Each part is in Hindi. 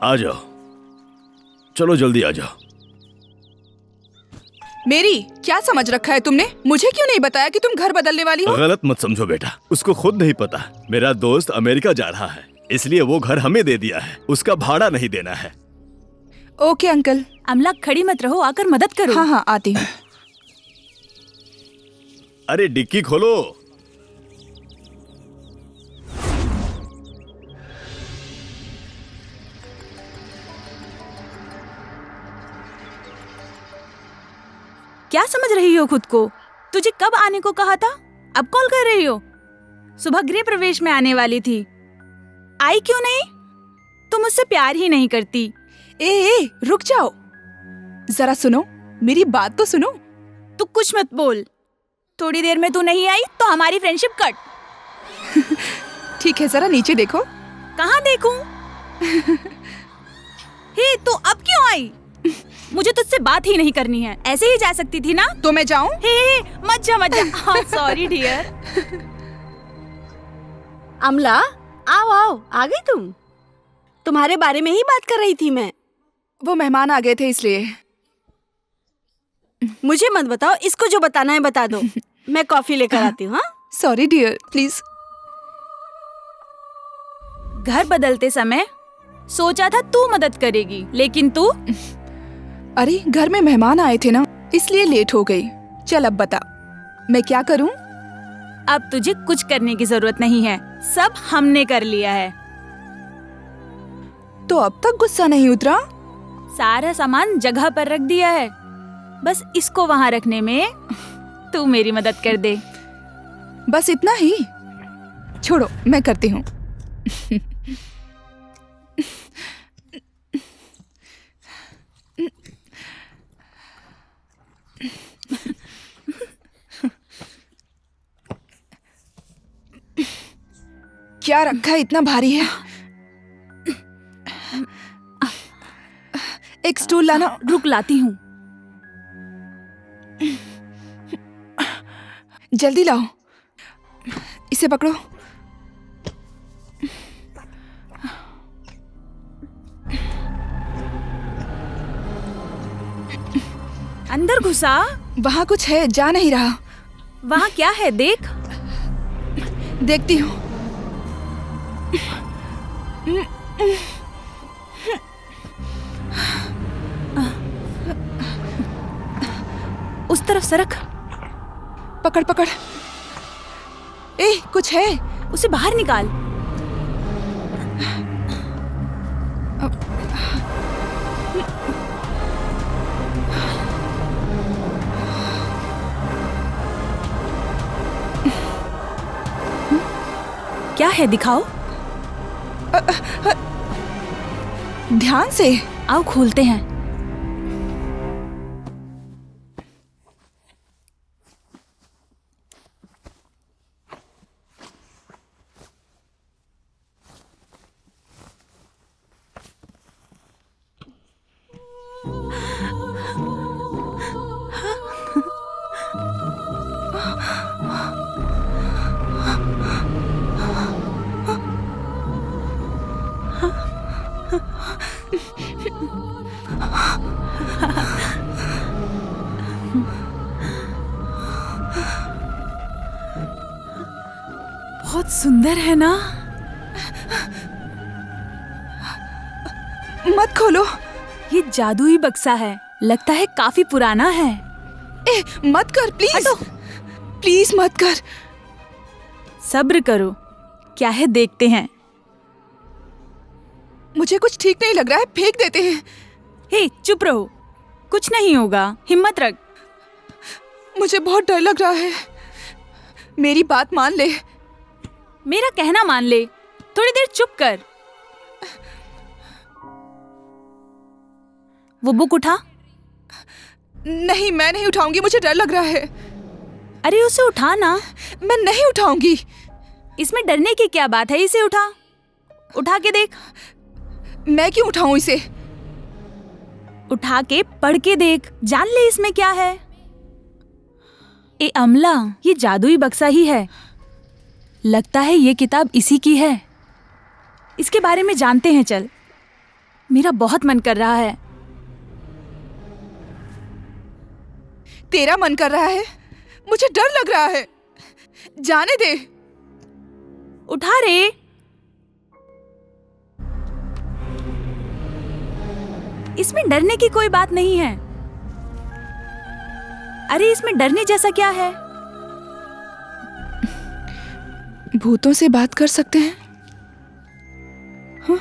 आ जाओ, चलो जल्दी आ जाओ। मेरी क्या समझ रखा है तुमने? मुझे क्यों नहीं बताया कि तुम घर बदलने वाली हो? गलत मत समझो बेटा, उसको खुद नहीं पता। मेरा दोस्त अमेरिका जा रहा है, इसलिए वो घर हमें दे दिया है। उसका भाड़ा नहीं देना है। Okay uncle. अमला खड़ी मत रहो, आकर मदद करो। हाँ हाँ आती हूँ। अरे डिक्की खोलो। क्या समझ रही हो खुद को? तुझे कब आने को कहा था? अब कॉल कर रही हो? सुबह गृह प्रवेश में आने वाली थी, आई क्यों नहीं? तुम मुझसे प्यार ही नहीं करती। ए रुक जाओ, जरा सुनो, मेरी बात तो सुनो। तू कुछ मत बोल। थोड़ी देर में तू नहीं आई तो हमारी फ्रेंडशिप कट। ठीक है, जरा नीचे देखो। कहाँ देखूं? हे, तू अब क्यों आई? मुझे तुझसे बात ही नहीं करनी है। ऐसे ही जा सकती थी ना? तो मैं जाऊं? हे, मत जा मत जा। Sorry dear. अमला, आओ आओ, आ गई तुम? तुम्हारे बारे में ही बात कर रही थी मैं। वो मेहमान आ गए थे इसलिए। मुझे मत बताओ, इसको जो बताना है बता दो। मैं कॉफी लेकर आती हूँ। हाँ, सॉरी डियर, प्लीज। घर बदलते समय सोचा था तू मदद करेगी, लेकिन तू अरे घर में मेहमान आए थे ना, इसलिए लेट हो गई। चल अब बता, मैं क्या करूं? अब तुझे कुछ करने की जरूरत नहीं है, सब हमने कर लिया है। तो अब तक गुस्सा नहीं उतरा? सारा सामान जगह पर रख दिया है, बस इसको वहाँ रखने में तू मेरी मदद कर दे। बस इतना ही? छोड़ो, मैं करती हूँ। क्या रखा है, इतना भारी है? एक स्टूल लाना। रुक, लाती हूँ। जल्दी लाओ, इसे पकड़ो। अंदर घुसा। वहाँ कुछ है, जा नहीं रहा। वहाँ क्या है देख। देखती हूँ। उस तरफ सरक। पकड़ पकड़। ए, कुछ है। उसे बाहर निकाल। क्या है, दिखाओ। ध्यान से। आओ खोलते हैं। बहुत सुंदर है ना? मत खोलो। ये जादुई बक्सा है, लगता है काफी पुराना है। ए, मत कर प्लीज। हटो। प्लीज मत कर। सब्र करो, क्या है देखते हैं। मुझे कुछ ठीक नहीं लग रहा है, फेंक देते हैं। हे, चुप रहो, कुछ नहीं होगा, हिम्मत रख। मुझे बहुत डर लग रहा है। मेरी बात मान ले। मेरा कहना मान ले, थोड़ी देर चुप कर। वो बुक उठा। नहीं, मैं नहीं उठाऊंगी, मुझे डर लग रहा है। अरे उसे उठा ना। मैं नहीं उठाऊंगी। इसमें डरने की क्या बात है, इसे उठा। उठा के देख। मैं क्यों उठाऊं इसे? उठा के पढ़ के देख, जान ले इसमें क्या है। ए अमला, ये जादुई बक्सा ही है। लगता है ये किताब इसी की है। इसके बारे में जानते हैं, चल। मेरा बहुत मन कर रहा है। तेरा मन कर रहा है? मुझे डर लग रहा है। जाने दे। उठा रे। इसमें डरने की कोई बात नहीं है। अरे इसमें डरने जैसा क्या है? भूतों से बात कर सकते हैं? हाँ?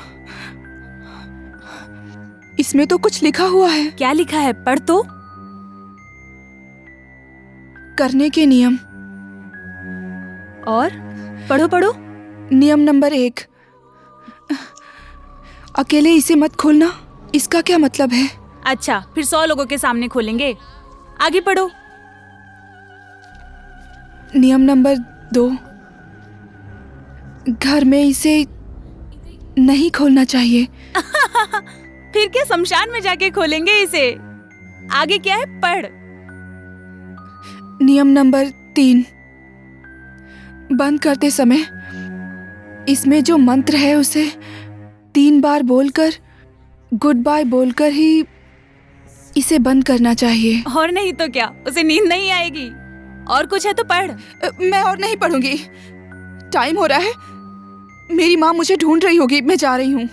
इसमें तो कुछ लिखा हुआ है। क्या लिखा है? पढ़ तो। करने के नियम। और पढ़ो पढ़ो। नियम नंबर 1, अकेले इसे मत खोलना। इसका क्या मतलब है? अच्छा, फिर 100 लोगों के सामने खोलेंगे। आगे पढ़ो। नियम नंबर 2, घर में इसे नहीं खोलना चाहिए। फिर क्या शमशान में जाके खोलेंगे इसे? आगे क्या है? पढ़। नियम नंबर 3, बंद करते समय इसमें जो मंत्र है उसे 3 बार बोलकर गुड बाय बोलकर ही इसे बंद करना चाहिए। और नहीं तो क्या, उसे नींद नहीं आएगी। और कुछ है तो पढ़। मैं और नहीं पढ़ूंगी। टाइम हो रहा है। मेरी माँ मुझे ढूंढ रही होगी। मैं जा रही हूँ।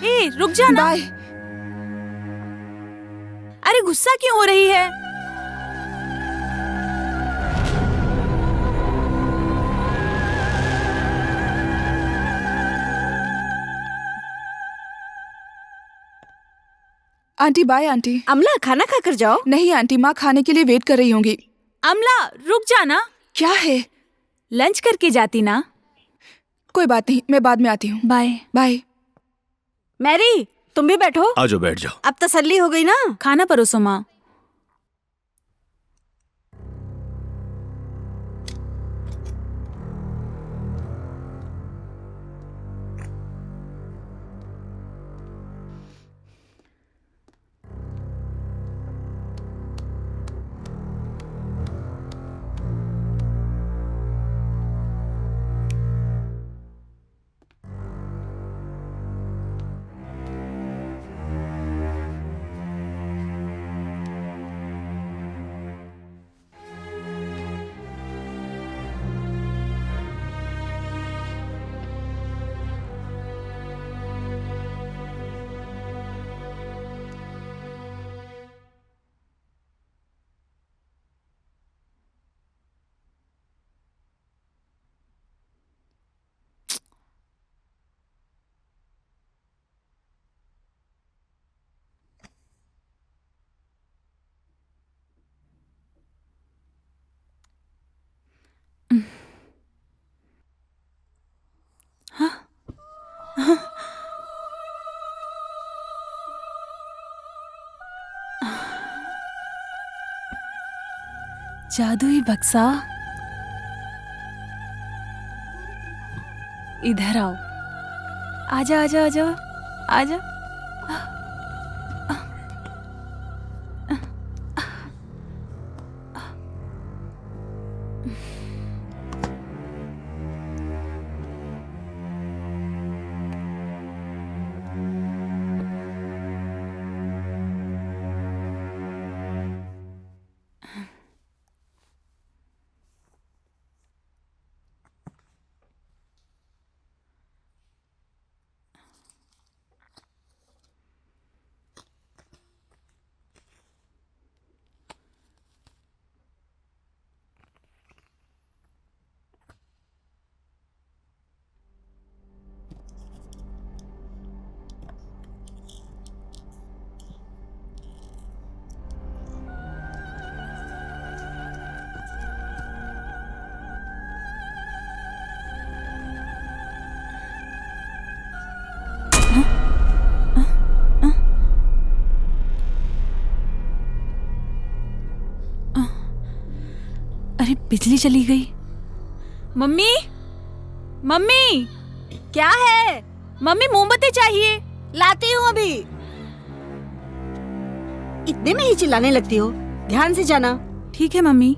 ए, रुक जा ना। बाय। अरे गुस्सा क्यों हो रही है? Aunty bye. आंटी। अमला खाना खाकर जाओ। नहीं आंटी, माँ खाने के लिए वेट कर रही होंगी। अमला रुक जाना। क्या है? लंच करके जाती ना। कोई बात नहीं, मैं बाद में आती हूँ। बाय। बाय। मैरी तुम भी बैठो। आ जाओ, बैठ जाओ। अब तसल्ली हो गई ना? खाना परोसो माँ। जादुई बक्सा, इधर आओ। आजा आजा आजा आजा। अरे बिजली चली गई। Mummy, mummy. क्या है? मम्मी मोमबत्ती चाहिए। लाती हूँ अभी। इतने में ही चिल्लाने लगती हो? ध्यान से जाना। ठीक है मम्मी।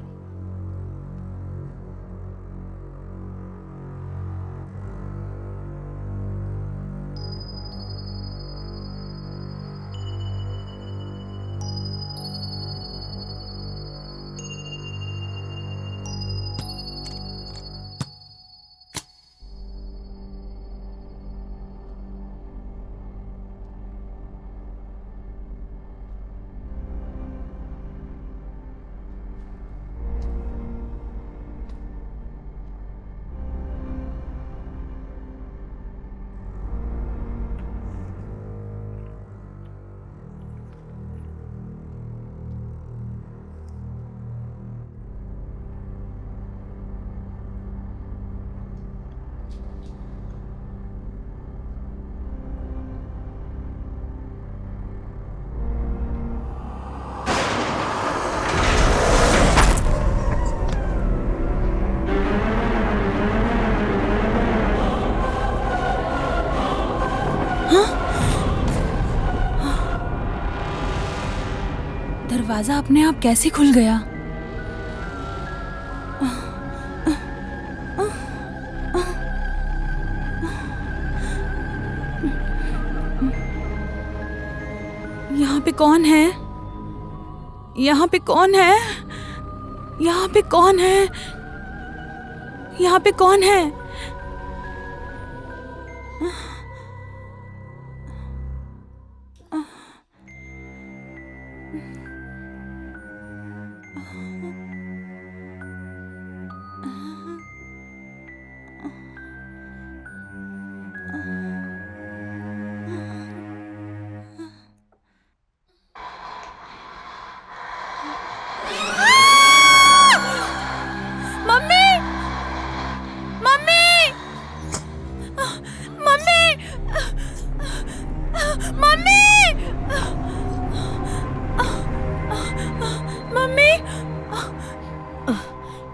दरवाजा अपने आप कैसे खुल गया? यहाँ पे कौन है? यहाँ पे कौन है? यहाँ पे कौन है? यहाँ पे कौन है?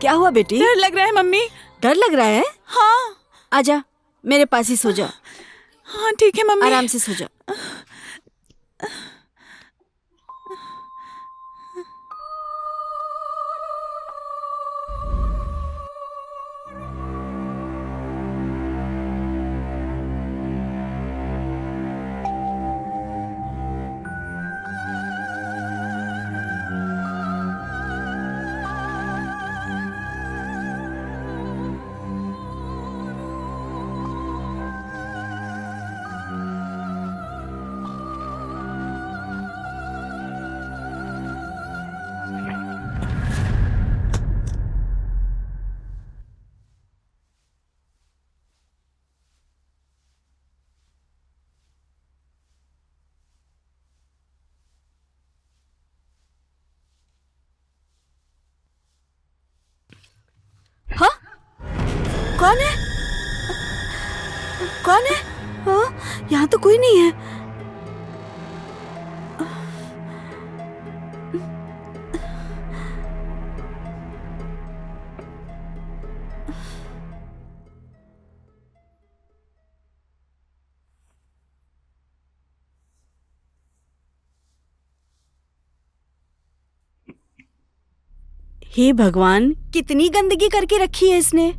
क्या हुआ बेटी? डर लग रहा है मम्मी। डर लग रहा है? हाँ। आजा, मेरे पास ही सो जा। हाँ ठीक है मम्मी। आराम से सो जा। हाँ? कौन है? कौन है? हाँ? यहाँ तो कोई नहीं है। हे भगवान, कितनी गंदगी करके रखी है इसने।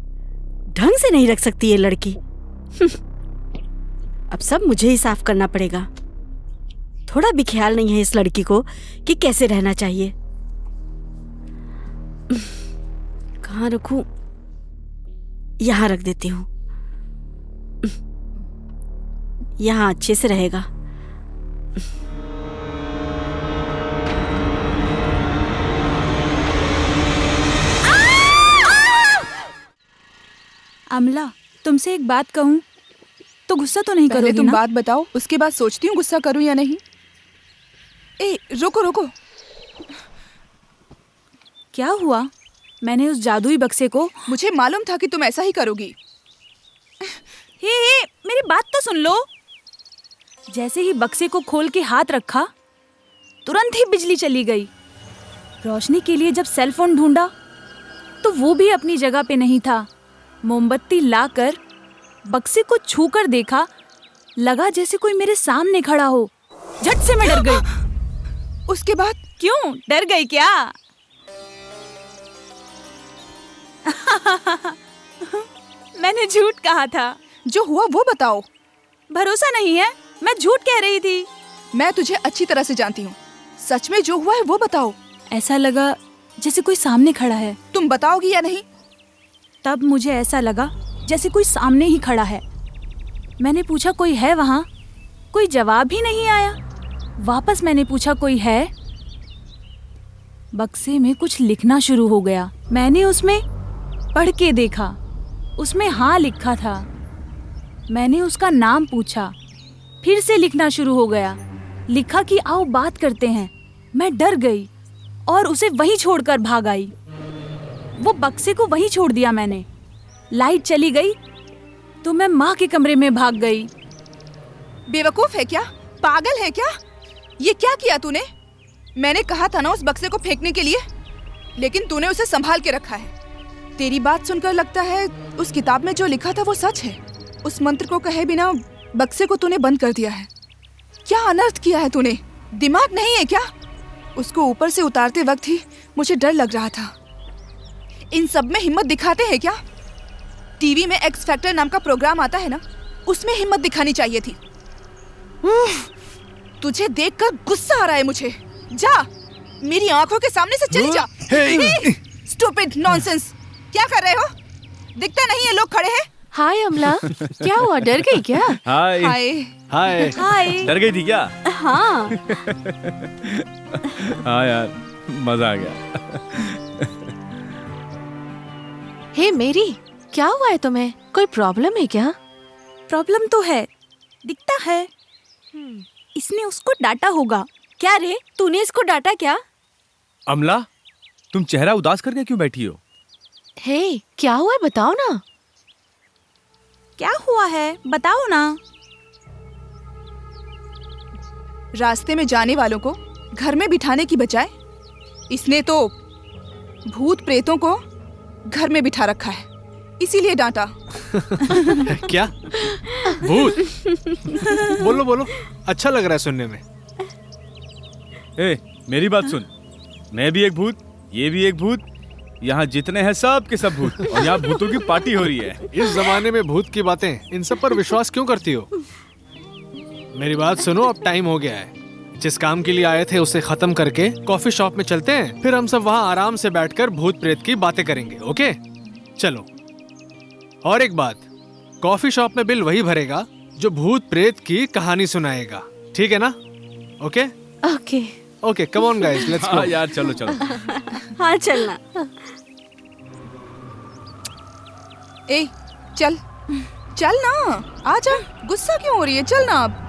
ढंग से नहीं रख सकती ये लड़की। अब सब मुझे ही साफ करना पड़ेगा। थोड़ा भी ख्याल नहीं है इस लड़की को कि कैसे रहना चाहिए। कहाँ रखूं? यहाँ रख देती हूँ। यहाँ अच्छे से रहेगा। अमला, तुमसे एक बात कहूं तो गुस्सा तो नहीं पहले करोगी तुम ना? बात बताओ, उसके बाद सोचती हूँ गुस्सा करूँ या नहीं। ए, रुको रुको। क्या हुआ? मैंने उस जादुई बक्से को मुझे मालूम था कि तुम ऐसा ही करोगी। हे, मेरी बात तो सुन लो। जैसे ही बक्से को खोल के हाथ रखा, तुरंत ही बिजली चली गई। रोशनी के लिए जब सेल फोन ढूंढा तो वो भी अपनी जगह पे नहीं था। मोमबत्ती लाकर बक्से को छूकर देखा, लगा जैसे कोई मेरे सामने खड़ा हो। झट से मैं डर गई। उसके बाद? क्यों डर गई क्या? मैंने झूठ कहा था। जो हुआ वो बताओ। भरोसा नहीं है? मैं झूठ कह रही थी। मैं तुझे अच्छी तरह से जानती हूँ। सच में जो हुआ है वो बताओ। ऐसा लगा जैसे कोई सामने खड़ा है। तुम बताओगी या नहीं? तब मुझे ऐसा लगा जैसे कोई सामने ही खड़ा है। मैंने पूछा कोई है वहाँ? कोई जवाब ही नहीं आया। वापस मैंने पूछा कोई है? बक्से में कुछ लिखना शुरू हो गया। मैंने उसमें पढ़ के देखा, उसमें हाँ लिखा था। मैंने उसका नाम पूछा, फिर से लिखना शुरू हो गया। लिखा कि आओ बात करते हैं। मैं डर गई और उसे वहीं छोड़कर भाग आई। वो बक्से को वहीं छोड़ दिया मैंने। लाइट चली गई तो मैं माँ के कमरे में भाग गई। बेवकूफ है क्या? पागल है क्या? ये क्या किया तूने? मैंने कहा था ना उस बक्से को फेंकने के लिए, लेकिन तूने उसे संभाल के रखा है। तेरी बात सुनकर लगता है उस किताब में जो लिखा था वो सच है। उस मंत्र को कहे बिना बक्से को तूने बंद कर दिया है। क्या अनर्थ किया है तूने? दिमाग नहीं है क्या? उसको ऊपर से उतारते वक्त ही मुझे डर लग रहा था। इन सब में हिम्मत दिखाते हैं क्या? टीवी में एक्स फैक्टर नाम का प्रोग्राम आता है ना, उसमें हिम्मत दिखानी चाहिए थी। तुझे देखकर गुस्सा आ रहा है मुझे। जा, मेरी आंखों के सामने से चली जा। स्टूपिड नॉनसेंस, क्या कर रहे हो? दिखता नहीं है लोग खड़े हैं। हाय अमला, क्या हुआ, डर गई क्या? हाय हाय हाय हाय। डर गई थी क्या? हाँ। हाँ यार, मजा आ गया। हे मेरी, क्या हुआ है तुम्हें? कोई प्रॉब्लम है क्या? प्रॉब्लम तो है, दिखता है। इसने उसको डांटा होगा। क्या रे, तूने इसको डांटा क्या? अमला, तुम चेहरा उदास करके क्यों बैठी हो? हे, क्या हुआ है बताओ ना। क्या हुआ है बताओ ना। रास्ते में जाने वालों को घर में बिठाने की बजाय इसने तो भूत प्रेतों को घर में बिठा रखा है, इसीलिए डांटा। क्या? भूत? बोलो बोलो, अच्छा लग रहा है सुनने में। ए, मेरी बात सुन। मैं भी एक भूत, ये भी एक भूत, यहाँ जितने हैं सब के सब भूत, और यहाँ भूतों की पार्टी हो रही है। इस जमाने में भूत की बातें, इन सब पर विश्वास क्यों करती हो? मेरी बात सुनो, अब टाइम हो गया है। जिस काम के लिए आए थे उसे खत्म करके कॉफी शॉप में चलते हैं, फिर हम सब वहाँ आराम से बैठकर भूत प्रेत की बातें करेंगे। ओके, चलो। और एक बात, कॉफी शॉप में बिल वही भरेगा जो भूत प्रेत की कहानी सुनाएगा, ठीक है ना? Okay okay. Okay, come on guys, let's go. हाँ यार, चलो चलो। हाँ चलना। ए, चल चल ना, आजा। गुस्सा क्यों हो रही है? चल ना अब।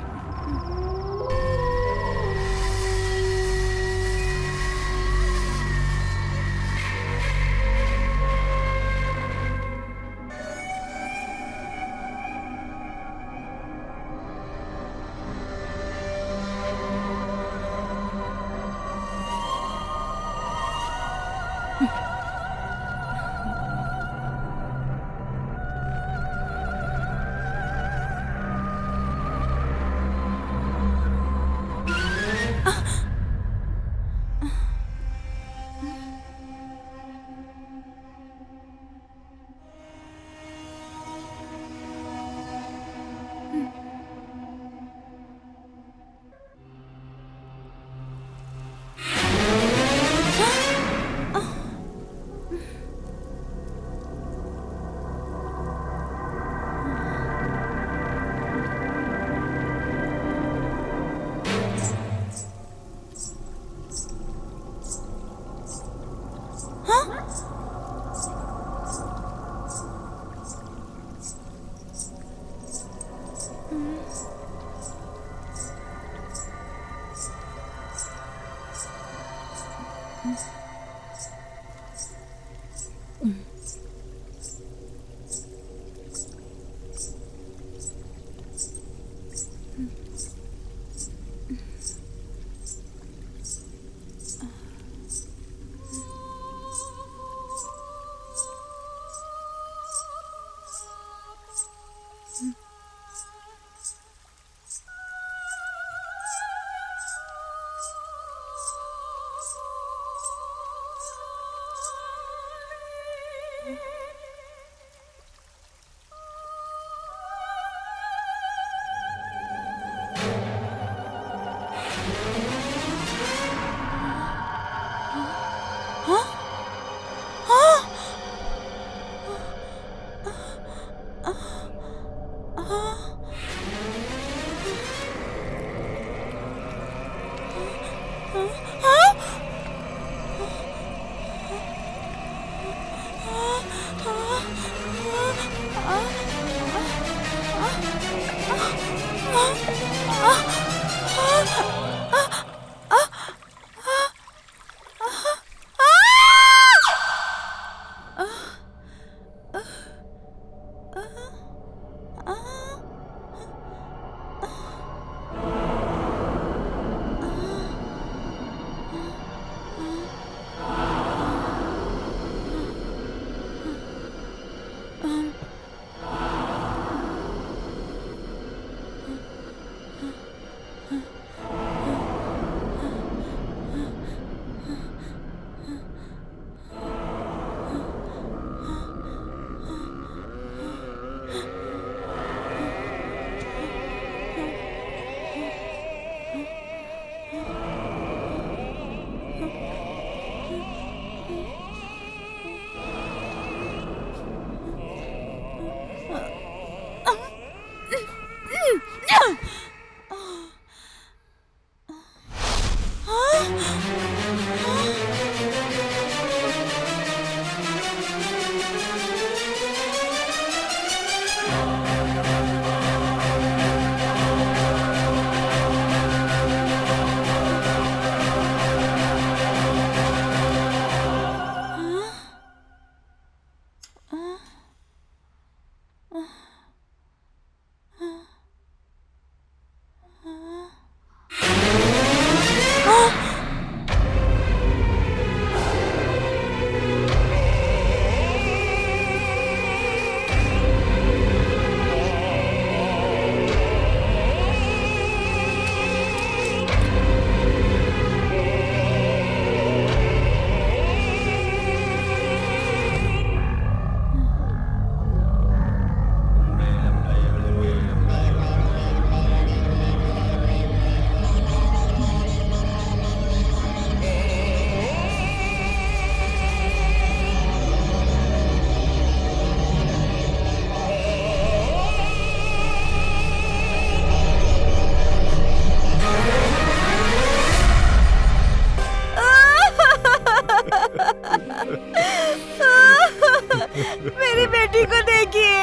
मेरी बेटी को देखिए।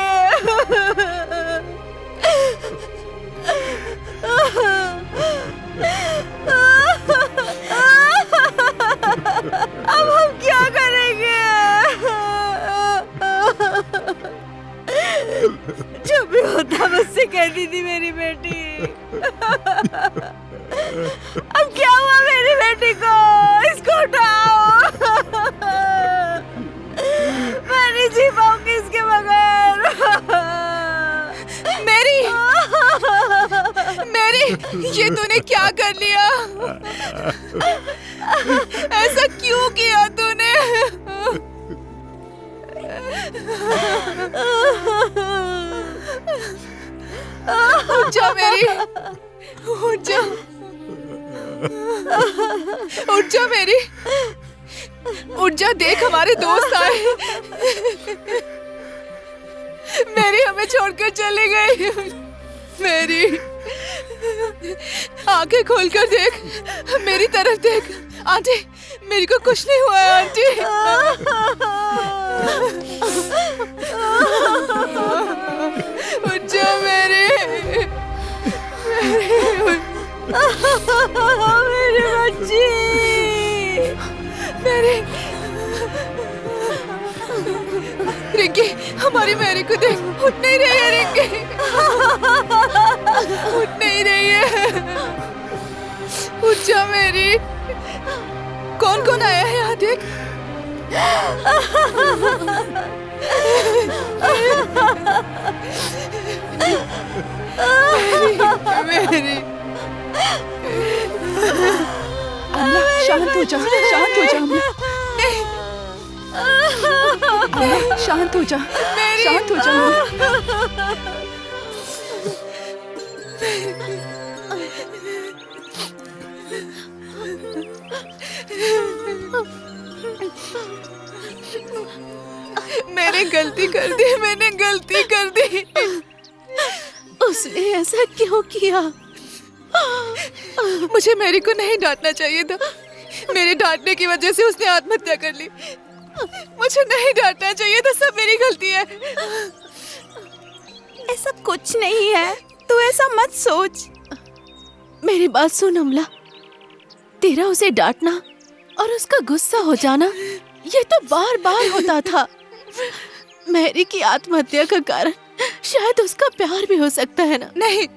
अब हम क्या करेंगे? जो भी होता मुझसे कहती थी मेरी बेटी। अब क्या हुआ मेरी बेटी को? इसको उठाओ। मैं नहीं जी पाऊंगी इसके बगैर। मेरी मेरी, ये तूने क्या कर लिया? ऐसा क्यों किया तूने? उठ जा मेरी, उठ जा, उठ जा मेरी, उठ जा। देख हमारे दोस्त आए। मेरी हमें छोड़कर चली गई। मेरी आंखें खोलकर देख, मेरी तरफ देख। आंटी, मेरी को कुछ नहीं हुआ है आंटी। उठ जा मेरी, मेरी बच्ची। मेरी रिंकी, हमारी मैरी को देख, उठ नहीं रही है रिंकी, उठ नहीं रही है। उठ जा मेरी। कौन कौन आया है यहाँ देख। मेरी अम्मा, शांत हो जा, शांत हो जा अम्मा। नहीं, अम्मा, शांत हो जा, शांत हो जा। मैंने गलती कर दी, मैंने गलती कर दी। उसने ऐसा क्यों किया? मुझे मैरी को नहीं डांटना चाहिए था। मेरे डांटने की वजह से उसने आत्महत्या कर ली। मुझे नहीं डांटना चाहिए था, सब मेरी गलती है। ऐसा कुछ नहीं है, तू ऐसा मत सोच। मेरी बात सुन अमला, तेरा उसे डांटना और उसका गुस्सा हो जाना ये तो बार बार होता था। मैरी की आत्महत्या का कारण शायद उसका प्यार भी हो सकता है ना। नहीं,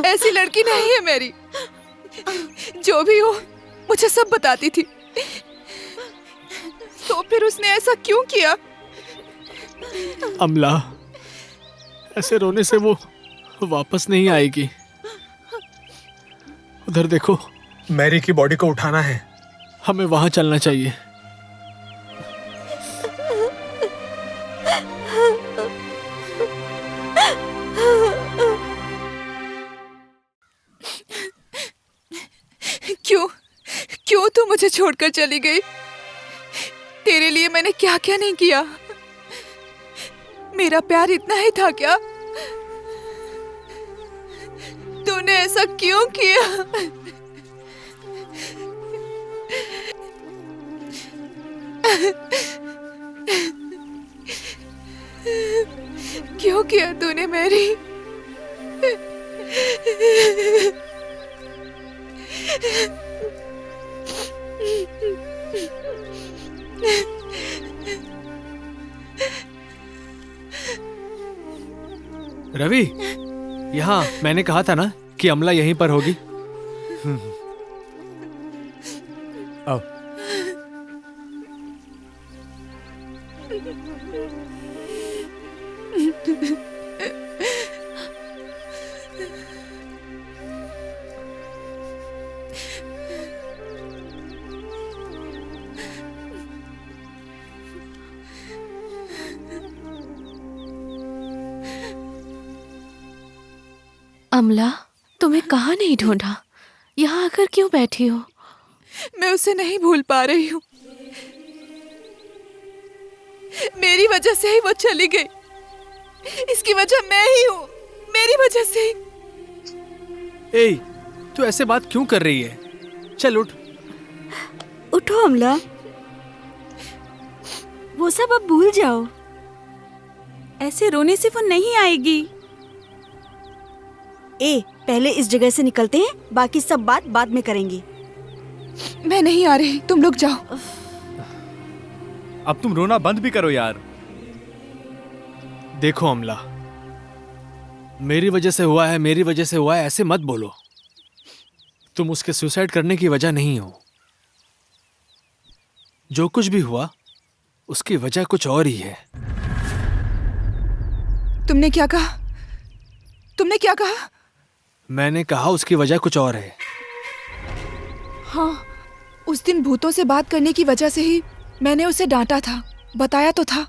ऐसी लड़की नहीं है मैरी। जो भी हो मुझे सब बताती थी। तो फिर उसने ऐसा क्यों किया? अमला, ऐसे रोने से वो वापस नहीं आएगी। उधर देखो, मैरी की बॉडी को उठाना है। हमें वहां चलना चाहिए। क्यों क्यों तू मुझे छोड़कर चली गई? तेरे लिए मैंने क्या क्या नहीं किया। मेरा प्यार इतना ही था क्या? तूने ऐसा क्यों किया? क्यों किया तूने मेरी? रवि, यहाँ मैंने कहा था ना कि अमला यहीं पर होगी। आओ। अमला, तुम्हें कहाँ नहीं ढूंढा, यहाँ आकर क्यों बैठी हो? मैं उसे नहीं भूल पा रही हूँ। मेरी वजह से ही वो चली गई। इसकी वजह मैं ही हूँ, मेरी वजह से ही। ए, तू ऐसे बात क्यों कर रही है? चल उठ। उठो अमला, वो सब अब भूल जाओ। ऐसे रोने से वो नहीं आएगी। ए, पहले इस जगह से निकलते हैं, बाकी सब बात बाद में करेंगे। मैं नहीं आ रही, तुम लोग जाओ। अब तुम रोना बंद भी करो यार। देखो अमला, मेरी वजह से हुआ है, मेरी वजह से हुआ है, ऐसे मत बोलो। तुम उसके सुसाइड करने की वजह नहीं हो। जो कुछ भी हुआ उसकी वजह कुछ और ही है। तुमने क्या कहा? तुमने क्या कहा? मैंने कहा उसकी वजह कुछ और है। हाँ, उस दिन भूतों से बात करने की वजह से ही मैंने उसे डांटा था, बताया तो था।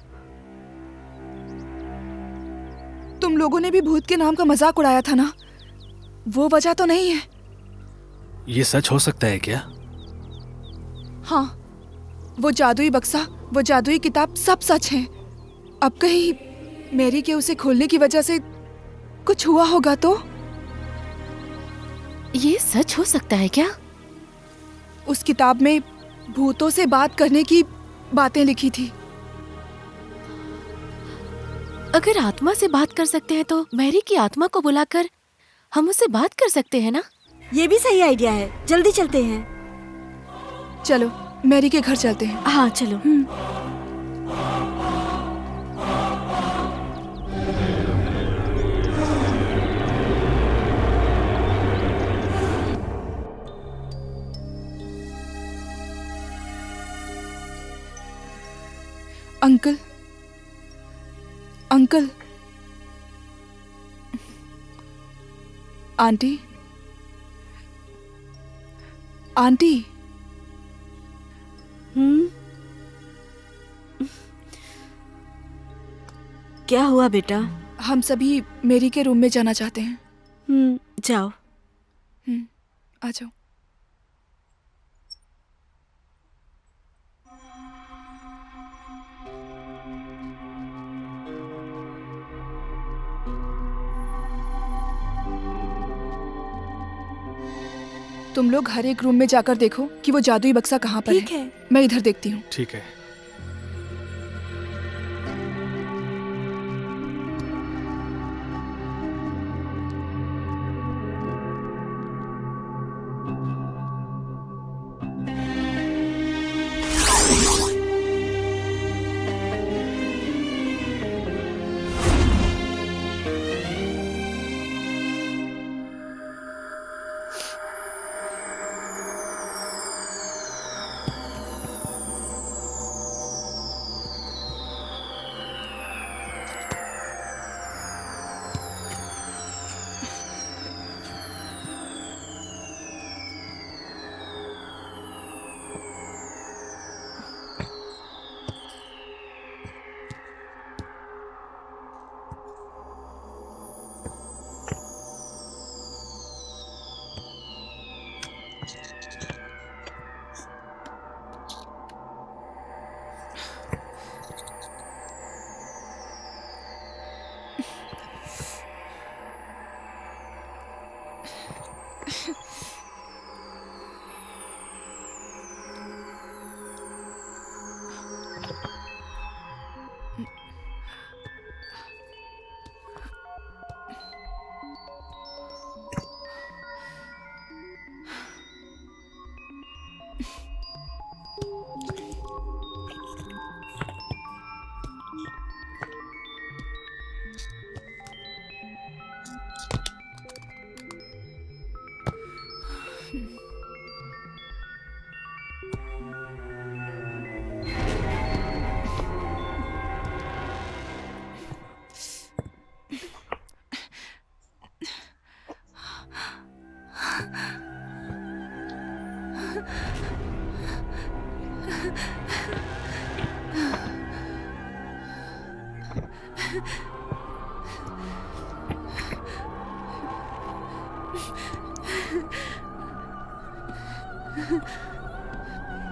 तुम लोगों ने भी भूत के नाम का मजाक उड़ाया था ना, वो वजह तो नहीं है। ये सच हो सकता है क्या? हाँ, वो जादुई बक्सा, वो जादुई किताब सब सच है। अब कहीं मैरी के उसे खोलने की वजह से कुछ हुआ होगा तो? ये सच हो सकता है क्या? उस किताब में भूतों से बात करने की बातें लिखी थी। अगर आत्मा से बात कर सकते हैं तो मैरी की आत्मा को बुलाकर हम उससे बात कर सकते हैं ना? ये भी सही आइडिया है, जल्दी चलते हैं। चलो मैरी के घर चलते हैं। हाँ चलो। अंकल, अंकल, आंटी, आंटी, क्या हुआ बेटा? हम सभी मेरी के रूम में जाना चाहते हैं। जाओ। आ जाओ। तुम लोग हर एक रूम में जाकर देखो कि वो जादुई बक्सा कहाँ पर ठीक है। मैं इधर देखती हूँ। ठीक है।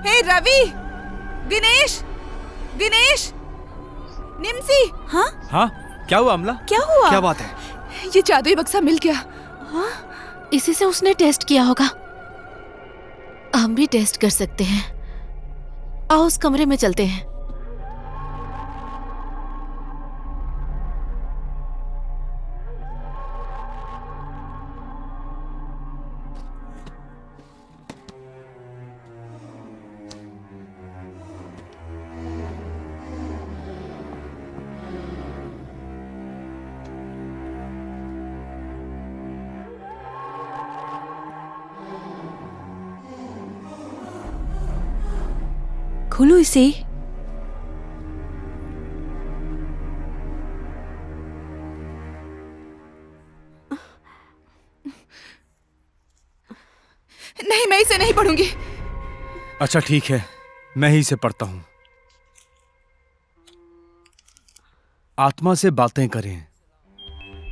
हे रवि, दिनेश, दिनेश, निम्सी। हाँ, हाँ, क्या हुआ अमला? क्या हुआ? क्या बात है? ये जादुई बक्सा मिल गया। इसी से उसने टेस्ट किया होगा। हम भी टेस्ट कर सकते हैं। आओ उस कमरे में चलते हैं। खोलो इसे। नहीं, मैं इसे नहीं पढ़ूंगी। अच्छा ठीक है, मैं ही इसे पढ़ता हूं। आत्मा से बातें करें।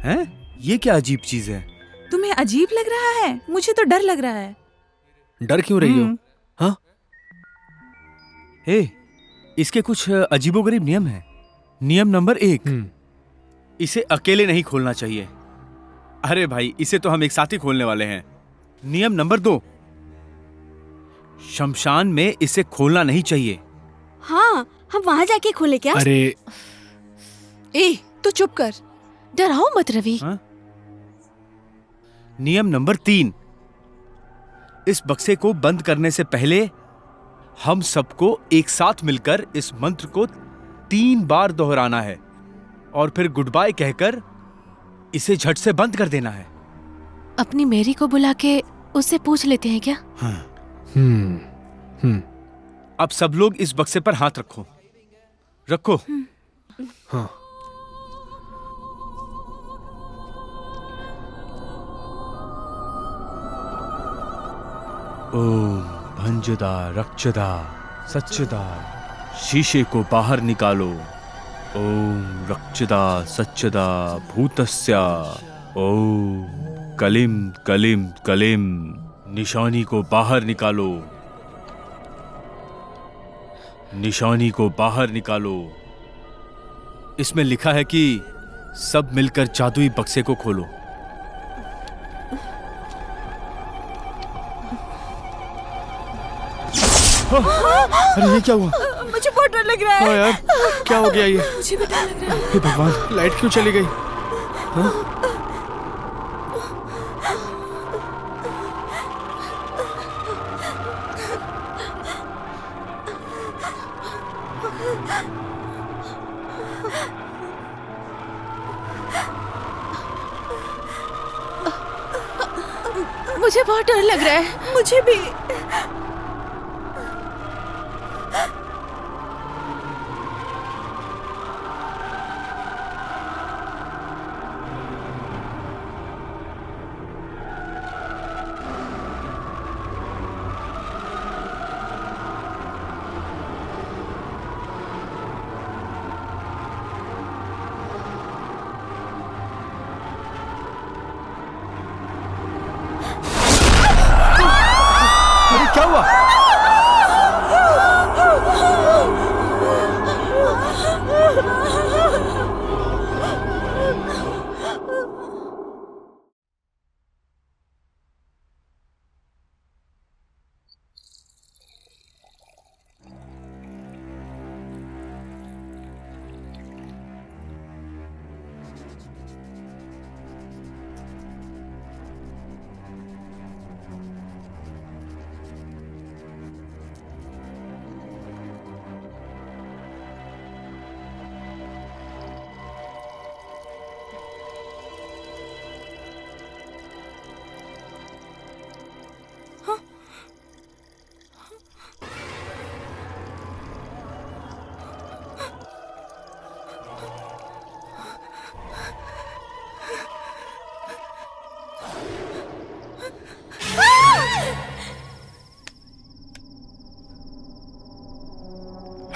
हैं? ये क्या अजीब चीज है? तुम्हें अजीब लग रहा है? मुझे तो डर लग रहा है। डर क्यों रही हो? हाँ? हे, इसके कुछ अजीबोगरीब नियम हैं। नियम नंबर 1, इसे अकेले नहीं खोलना चाहिए। अरे भाई, इसे तो हम एक साथ ही खोलने वाले हैं। नियम नंबर 2, शमशान में इसे खोलना नहीं चाहिए। हाँ, हम वहाँ जाके खोले क्या? अरे ए, तू चुप कर। डराओ मत रवि। हाँ? नियम नंबर 3, इस बक्से को बंद करने से पहले हम सबको एक साथ मिलकर इस मंत्र को 3 बार दोहराना है और फिर गुड बाय कहकर इसे झट से बंद कर देना है। अपनी मेरी को बुला के उससे पूछ लेते हैं क्या? अब सब लोग इस बक्से पर हाथ रखो। रखो। हाँ। ओम भंजदा रक्षदा सच्चदा, शीशे को बाहर निकालो। ओम रक्षदा सच्चदा भूतस्या। ओम कलिम कलिम कलिम, निशानी को बाहर निकालो। निशानी को बाहर निकालो। इसमें लिखा है कि सब मिलकर जादुई बक्से को खोलो। अरे ये क्या हुआ? मुझे बहुत डर लग रहा है। हाँ यार, क्या हो गया ये? मुझे भी डर लग रहा है। हे भगवान, लाइट क्यों चली गई? हाँ? मुझे बहुत डर लग रहा है। मुझे भी। अरे क्या हुआ?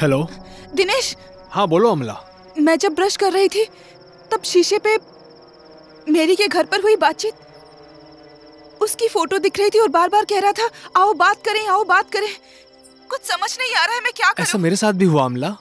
हेलो। दिनेश, हाँ बोलो अमला। मैं जब ब्रश कर रही थी तब शीशे पे मेरी के घर पर हुई बातचीत, उसकी फोटो दिख रही थी और बार बार कह रहा था आओ बात करें, आओ बात करें। कुछ समझ नहीं आ रहा है मैं क्या ऐसा करूं। मेरे साथ भी हुआ अमला।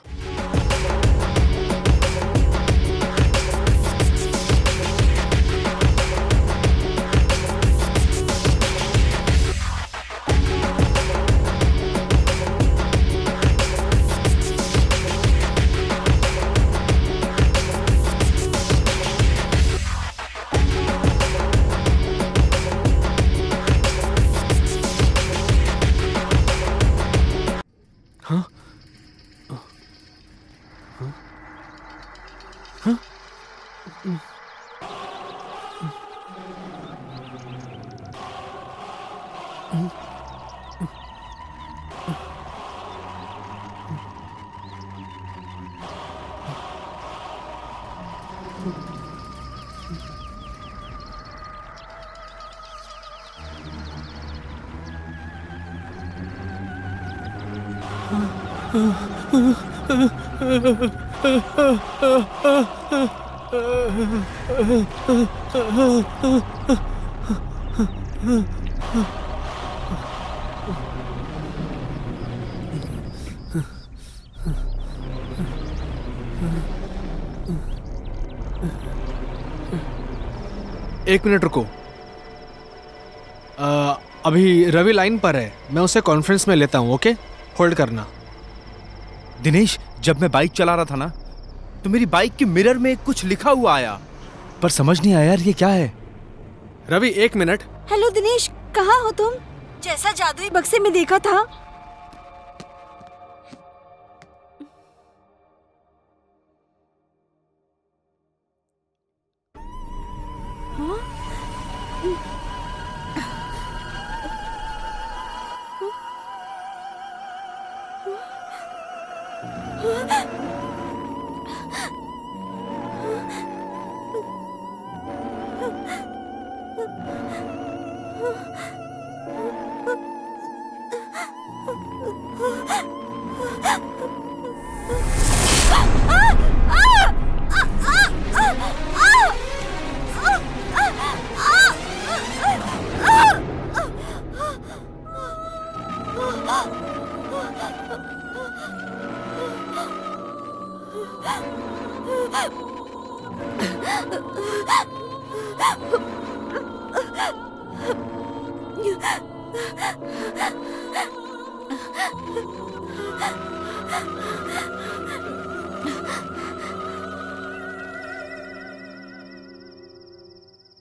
एक मिनट रुको। अभी रवि लाइन पर है, मैं उसे कॉन्फ्रेंस में लेता हूँ। ओके, होल्ड करना। दिनेश, जब मैं बाइक चला रहा था ना तो मेरी बाइक के मिरर में कुछ लिखा हुआ आया, पर समझ नहीं आया यार ये क्या है। रवि एक मिनट। हेलो दिनेश, कहाँ हो तुम? जैसा जादुई बक्से में देखा था।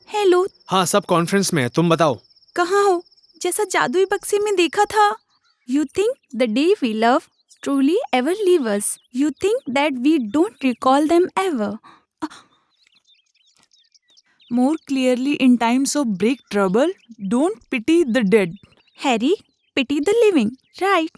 हेलो, हाँ, सब कॉन्फ्रेंस में है, तुम बताओ। कहाँ हो? जैसा जादुई बक्से में देखा था। You think the day we love truly ever leave us. You think that we don't recall them ever. More clearly in times of break trouble, don't pity the dead. Harry, pity the living, right?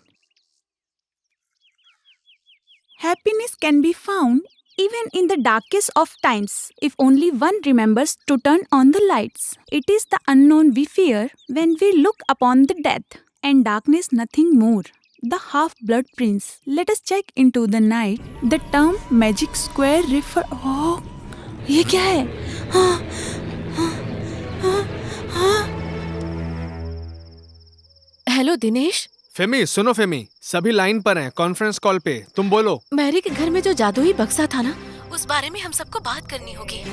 Happiness can be found even in the darkest of times if only one remembers to turn on the lights. It is the unknown we fear when we look upon the death, and darkness nothing more. The half-blood prince. Let us check into the night. The term magic square refer. Oh, ये क्या है? हेलो दिनेश। फेमी, सुनो फेमी, सभी लाइन पर हैं, कॉन्फ्रेंस कॉल पे। तुम बोलो। मैरी के घर में जो जादुई बक्सा था ना, उस बारे में हम सबको बात करनी होगी।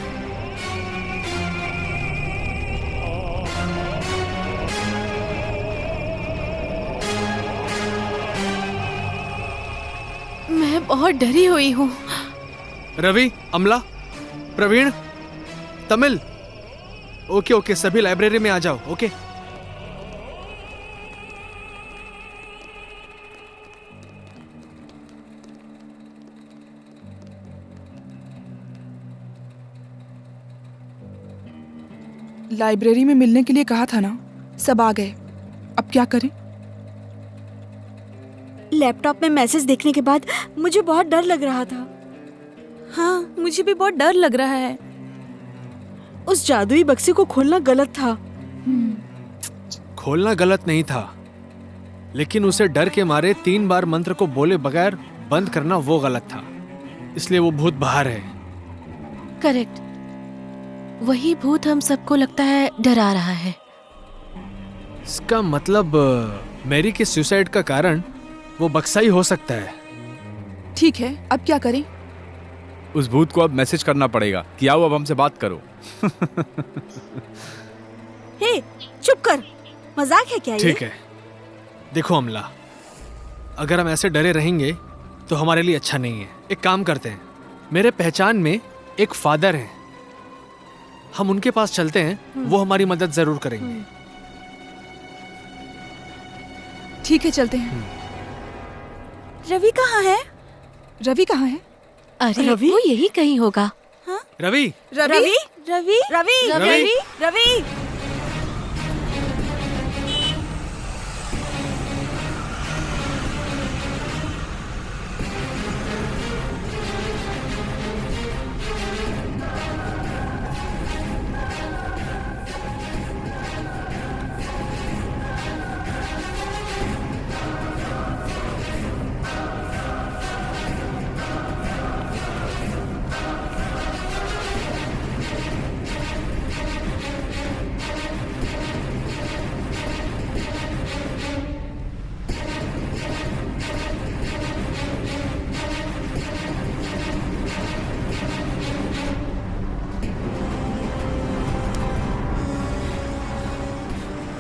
मैं बहुत डरी हुई हूँ। रवि, अमला, प्रवीण, तमिल। ओके ओके, सभी लाइब्रेरी में आ जाओ। ओके। लाइब्रेरी में मिलने के लिए कहा था ना, सब आ गए। अब क्या करें? लैपटॉप में मैसेज देखने के बाद मुझे बहुत डर लग रहा था। हाँ, मुझे भी बहुत डर लग रहा है। उस जादुई बक्से को खोलना गलत था। खोलना गलत नहीं था, लेकिन उसे डर के मारे 3 बार मंत्र को बोले बगैर बंद करना वो गलत था। इसलिए वो भूत बाहर है। करेक्ट। वही भूत हम सबको लगता है डरा रहा है। इसका मतलब मैरी के सुसाइड का कारण वो बक्सा ही हो सकता है। ठीक है, अब क्या करें? उस भूत को अब मैसेज करना पड़ेगा कि आओ अब हमसे बात करो। हे, चुप कर, मजाक है क्या ये? ठीक है, देखो अमला, अगर हम ऐसे डरे रहेंगे तो हमारे लिए अच्छा नहीं है। एक काम करते हैं, मेरे पहचान में एक फादर हैं, हम उनके पास चलते हैं, वो हमारी मदद जरूर करेंगे। ठीक है, चलते हैं। रवि कहाँ है? रवि कहाँ है? अरे रवि? वो यही कहीं होगा। रवि, रवि रवि रवि रवि? रवि।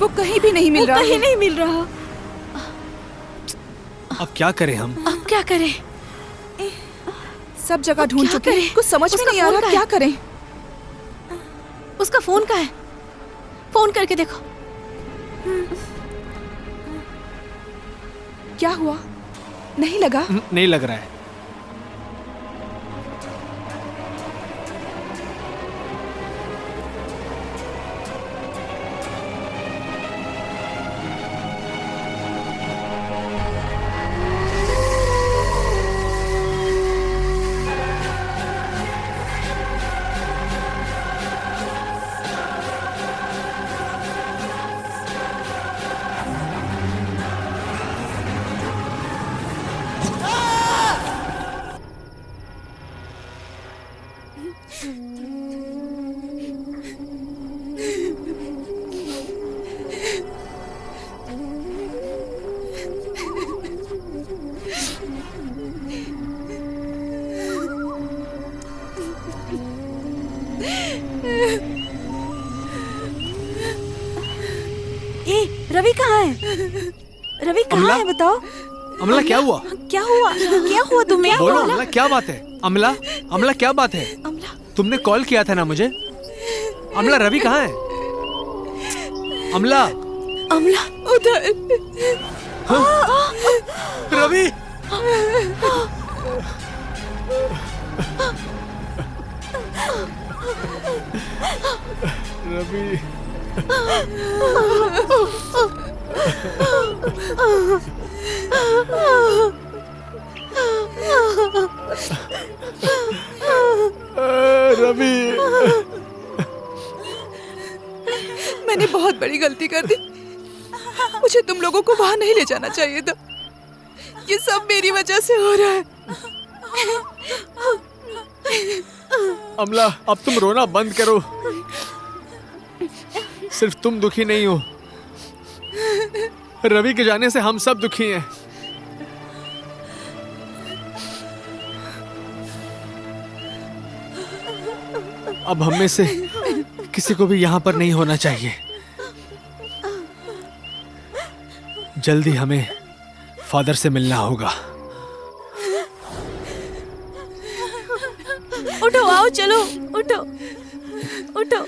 वो कहीं भी नहीं मिल रहा कहीं है। नहीं मिल रहा। अब क्या करें हम? अब क्या करें? सब जगह ढूंढ क्या चुके हैं, करें? कुछ समझ में उसका नहीं आ फोन रहा कहाँ क्या है? करें। उसका फोन कहाँ है? फोन करके देखो। क्या हुआ? नहीं लगा? नहीं लग रहा है। ए, रवि कहाँ है? रवि अमला? कहाँ है बताओ? अमला, क्या हुआ? क्या हुआ? क्या हुआ तुम्हें? बोलो अमला, क्या बात है? अमला, अमला क्या बात है? अमला, तुमने कॉल किया था ना मुझे? अमला, रवि कहाँ है? अमला, अमला उधर। रवि! रवि! रवि! मैंने बहुत बड़ी गलती कर दी। मुझे तुम लोगों को वहां नहीं ले जाना चाहिए था। ये सब मेरी वजह से हो रहा है। अमला, अब तुम रोना बंद करो। सिर्फ तुम दुखी नहीं हो, रवि के जाने से हम सब दुखी हैं। अब हम में से किसी को भी यहाँ पर नहीं होना चाहिए। जल्दी हमें फादर से मिलना होगा। उठो, आओ, चलो, उठो, उठो,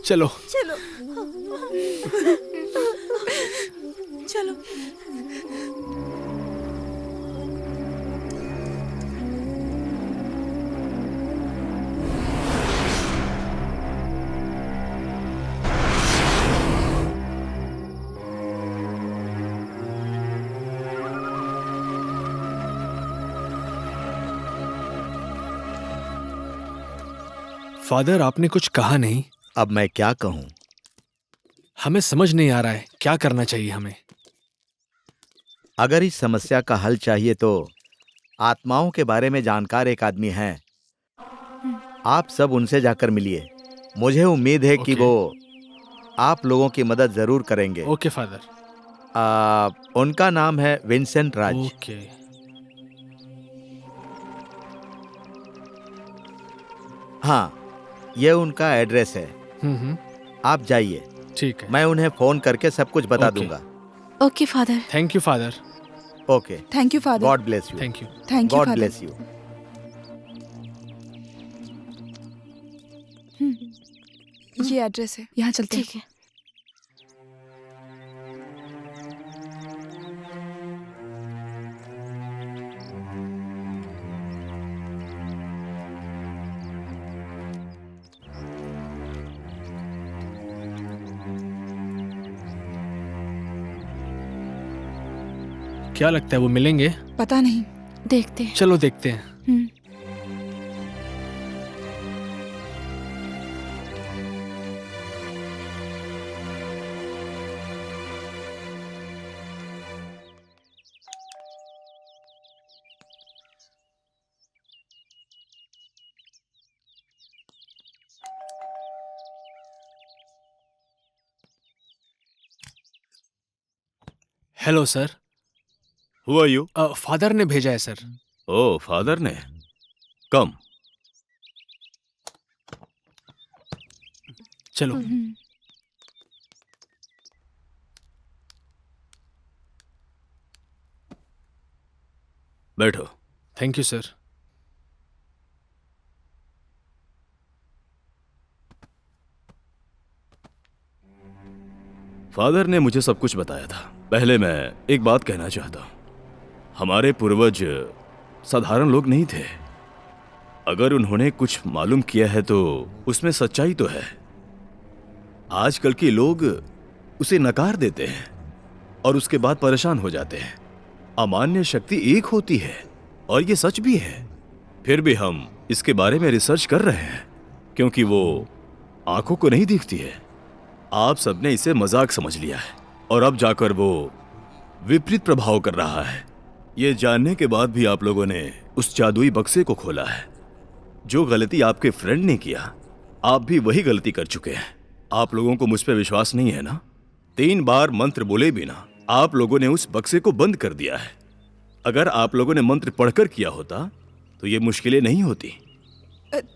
चलो। चलो, चलो। फादर, आपने कुछ कहा नहीं। अब मैं क्या कहूं? हमें समझ नहीं आ रहा है क्या करना चाहिए हमें। अगर इस समस्या का हल चाहिए तो आत्माओं के बारे में जानकार एक आदमी है आप सब उनसे जाकर मिलिए। मुझे उम्मीद है कि ओके। वो आप लोगों की मदद जरूर करेंगे। Okay father. उनका नाम है विंसेंट राज। ओके। हाँ, ये उनका एड्रेस है। आप जाइए, ठीक है। मैं उन्हें फोन करके सब कुछ बता ओके। दूंगा। Okay father. Thank you father. Okay, thank you father. God bless you. Thank you. Thank you God father. Bless you. ये एड्रेस है, यहाँ चलते हैं। ठीक है। क्या लगता है वो मिलेंगे? पता नहीं। देखते हैं। चलो देखते हैं। Hmm. Hello sir. Who are you? Father ने भेजा है सर। ओ, फादर ने। कम। चलो। बैठो। Thank you sir. फादर ने मुझे सब कुछ बताया था। पहले मैं एक बात कहना चाहता हूं। हमारे पूर्वज साधारण लोग नहीं थे। अगर उन्होंने कुछ मालूम किया है तो उसमें सच्चाई तो है। आजकल के लोग उसे नकार देते हैं और उसके बाद परेशान हो जाते हैं। अमान्य शक्ति एक होती है और ये सच भी है। फिर भी हम इसके बारे में रिसर्च कर रहे हैं क्योंकि वो आंखों को नहीं दिखती है। आप सबने इसे मजाक समझ लिया है और अब जाकर वो विपरीत प्रभाव कर रहा है। ये जानने के बाद भी आप लोगों ने उस जादुई बक्से को खोला है। जो गलती आपके फ्रेंड ने किया, आप भी वही गलती कर चुके हैं। आप लोगों को मुझ पर विश्वास नहीं है ना? 3 बार मंत्र बोले बिना आप लोगों ने उस बक्से को बंद कर दिया है। अगर आप लोगों ने मंत्र पढ़कर किया होता तो ये मुश्किलें नहीं होती।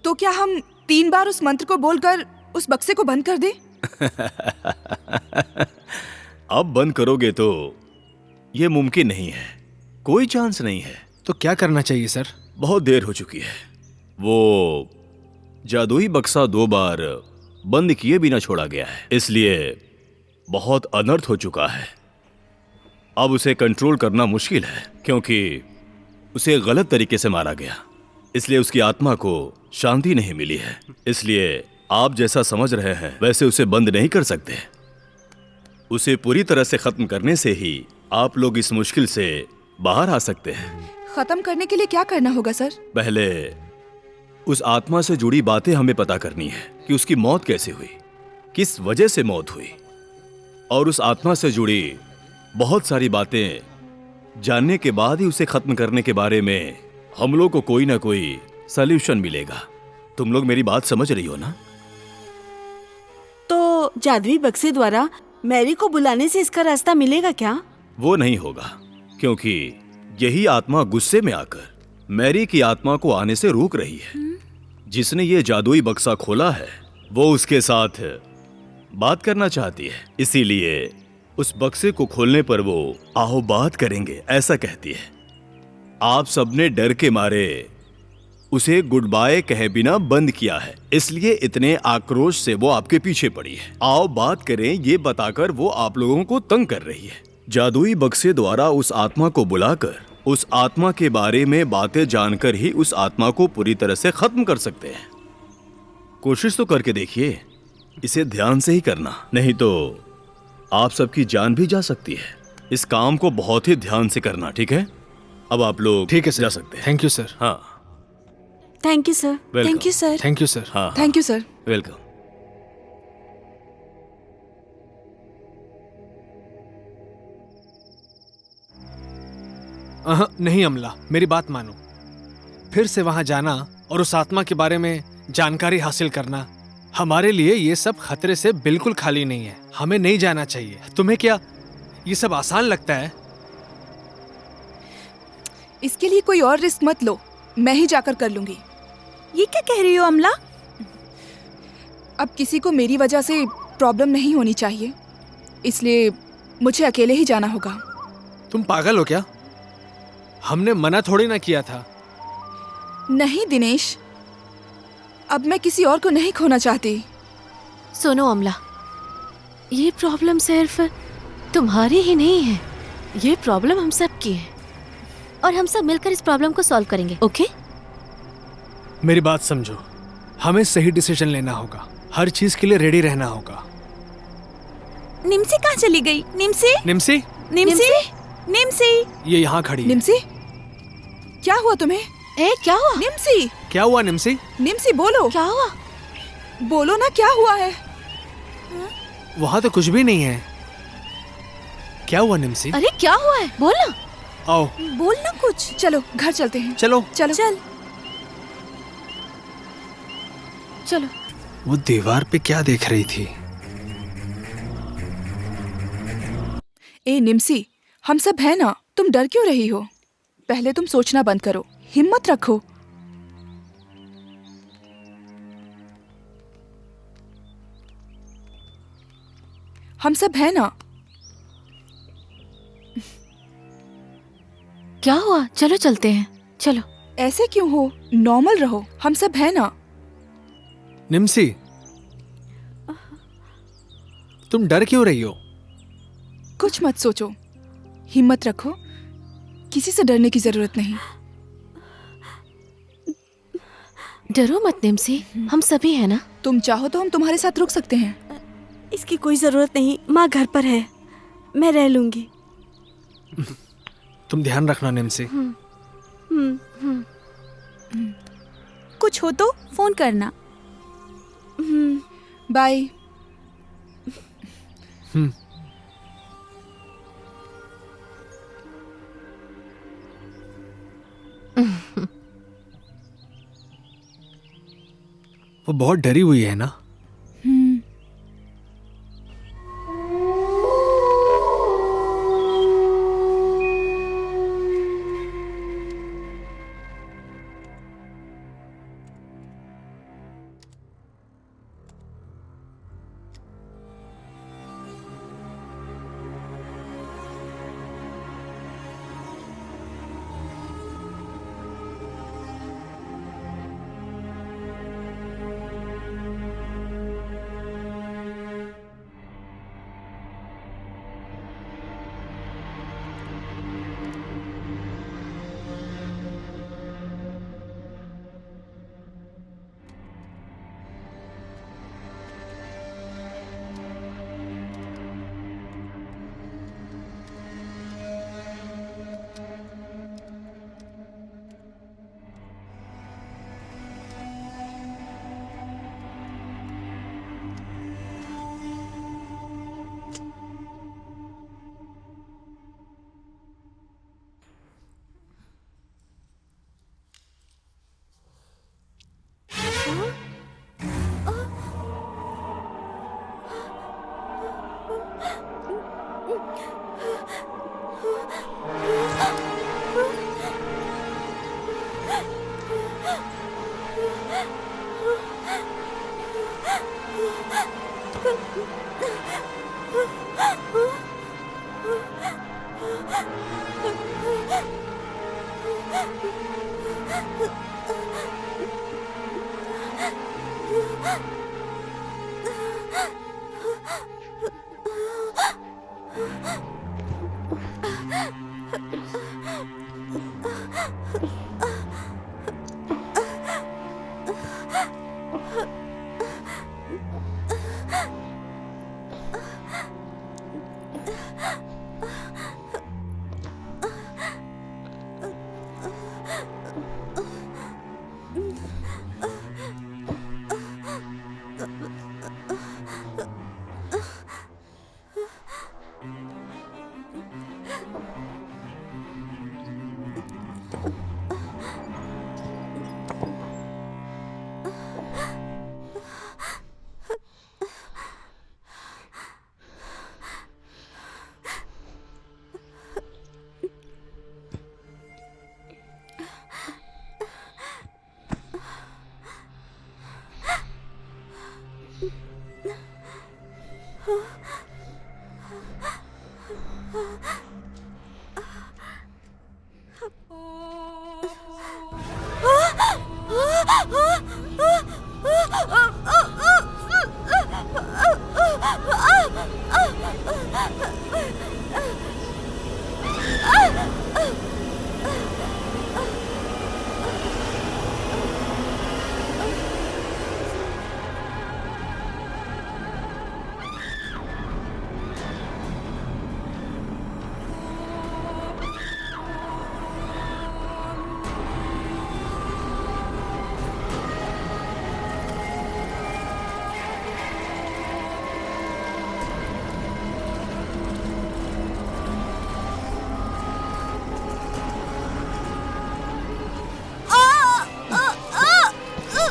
तो क्या हम 3 बार उस मंत्र को बोलकर उस बक्से को बंद कर दें? अब बंद करोगे तो ये मुमकिन नहीं है। कोई चांस नहीं है। तो क्या करना चाहिए सर? बहुत देर हो चुकी है। वो जादुई बक्सा 2 बार बंद किए बिना छोड़ा गया है, इसलिए बहुत अनर्थ हो चुका है। अब उसे कंट्रोल करना मुश्किल है क्योंकि उसे गलत तरीके से मारा गया, इसलिए उसकी आत्मा को शांति नहीं मिली है। इसलिए आप जैसा समझ रहे हैं वैसे उसे बंद नहीं कर सकते। उसे पूरी तरह से खत्म करने से ही आप लोग इस मुश्किल से बाहर आ सकते हैं। खत्म करने के लिए क्या करना होगा सर? पहले उस आत्मा से जुड़ी बातें हमें पता करनी है कि उसकी मौत कैसे हुई, किस वजह से मौत हुई, और उस आत्मा से जुड़ी बहुत सारी बातें जानने के बाद ही उसे खत्म करने के बारे में हम लोग को कोई ना कोई सॉल्यूशन मिलेगा। तुम लोग मेरी बात समझ रही हो ना? तो जादुई बक्से द्वारा मैरी को बुलाने से इसका रास्ता मिलेगा क्या? वो नहीं होगा क्योंकि यही आत्मा गुस्से में आकर मैरी की आत्मा को आने से रोक रही है। जिसने ये जादुई बक्सा खोला है वो उसके साथ बात करना चाहती है, इसीलिए उस बक्से को खोलने पर वो आओ बात करेंगे ऐसा कहती है। आप सबने डर के मारे उसे गुड बाय कहे बिना बंद किया है, इसलिए इतने आक्रोश से वो आपके पीछे पड़ी है। आओ बात करें ये बताकर वो आप लोगों को तंग कर रही है। जादुई बक्से द्वारा उस आत्मा को बुलाकर उस आत्मा के बारे में बातें जानकर ही उस आत्मा को पूरी तरह से खत्म कर सकते हैं। कोशिश तो करके देखिए। इसे ध्यान से ही करना, नहीं तो आप सबकी जान भी जा सकती है। इस काम को बहुत ही ध्यान से करना, ठीक है? अब आप लोग ठीक है सर। जा सकते हैं। Thank you sir. हाँ, thank you sir. Welcome. Thank you sir. Thank you sir. हाँ, थैंक यू सर। वेलकम। नहीं अमला, मेरी बात मानो। फिर से वहां जाना और उस आत्मा के बारे में जानकारी हासिल करना, हमारे लिए ये सब खतरे से बिल्कुल खाली नहीं है। हमें नहीं जाना चाहिए। तुम्हें क्या ये सब आसान लगता है? इसके लिए कोई और रिस्क मत लो, मैं ही जाकर कर लूंगी। ये क्या कह रही हो अमला? अब किसी को मेरी वजह से प्रॉब्लम नहीं होनी चाहिए, इसलिए मुझे अकेले ही जाना होगा। तुम पागल हो क्या? हमने मना थोड़ी ना किया था। नहीं दिनेश, अब मैं किसी और को नहीं खोना चाहती। सुनो अमला, ये प्रॉब्लम सिर्फ तुम्हारी ही नहीं है, ये प्रॉब्लम हम सब की है और हम सब मिलकर इस प्रॉब्लम को सॉल्व करेंगे। ओके? मेरी बात समझो, हमें सही डिसीजन लेना होगा, हर चीज के लिए रेडी रहना होगा। निम्सी कहाँ चली गई? निम्सी? निम्सी? निम्सी? निम्सी? ये यहाँ खड़ी है। निम्सी, क्या हुआ तुम्हें? क्या हुआ? निम्सी, क्या हुआ निम्सी? निम्सी बोलो। क्या हुआ? बोलो ना, क्या हुआ है? वहाँ तो कुछ भी नहीं है। क्या हुआ निम्सी? अरे क्या हुआ है, बोल ना। आओ बोल ना कुछ। चलो घर चलते हैं। चलो। चलो चल। चलो। वो दीवार पे क्या देख रही थी? ए निम्सी, हम सब है ना, तुम डर क्यों रही हो? पहले तुम सोचना बंद करो, हिम्मत रखो। हम सब है ना। क्या हुआ? चलो चलते हैं, चलो। ऐसे क्यों हो? नॉर्मल रहो, हम सब है ना। निम्सी, तुम डर क्यों रही हो? कुछ मत सोचो, हिम्मत रखो, किसी से डरने की जरूरत नहीं। डरो मत निम्सी, हम सभी है ना। तुम चाहो तो हम तुम्हारे साथ रुक सकते हैं। इसकी कोई जरूरत नहीं, माँ घर पर है, मैं रह लूंगी। तुम ध्यान रखना निम्सी। कुछ हो तो फोन करना। बाय। वो बहुत डरी हुई है ना?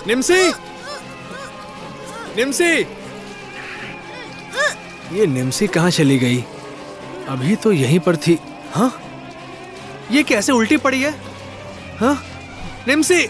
निम्सी, निम्सी, ये निम्सी कहाँ चली गई? अभी तो यहीं पर थी। हाँ, ये कैसे उल्टी पड़ी है? हाँ, निम्सी,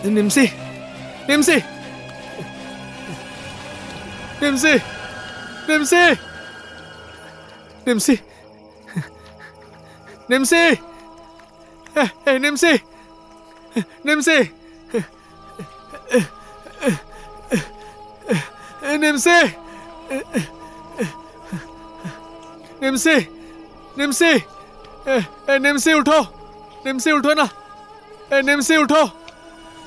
निम्सी, निम्सी, निम्सी, निम्सी, निम्सी, निम्सी, निम्सी, निम्सी, निम्सी, निम्सी, निम्सी, निम्सी उठो, निम्सी उठो ना, निम्सी उठो,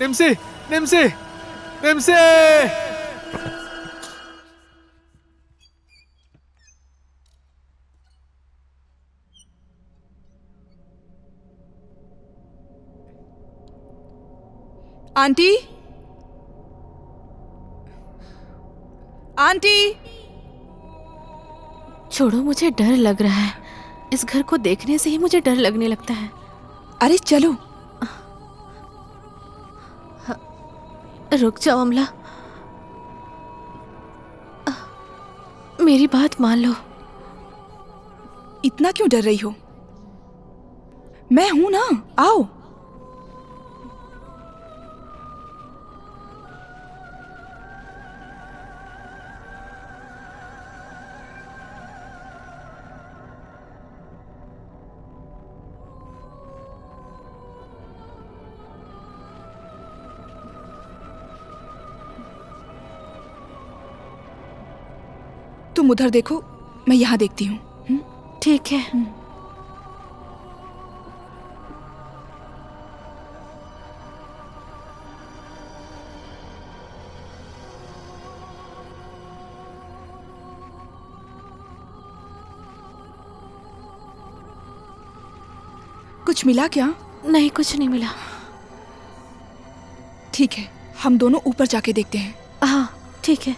निम्सी, निम्सी, निम्सी। आंटी, आंटी, छोड़ो, मुझे डर लग रहा है। इस घर को देखने से ही मुझे डर लगने लगता है। अरे चलो। रुक जाओ अमला, मेरी बात मान लो। इतना क्यों डर रही हो? मैं हूं ना, आओ। तुम उधर देखो, मैं यहाँ देखती हूँ। ठीक है। कुछ मिला क्या? नहीं, कुछ नहीं मिला। ठीक है, हम दोनों ऊपर जाके देखते हैं। हाँ, ठीक है।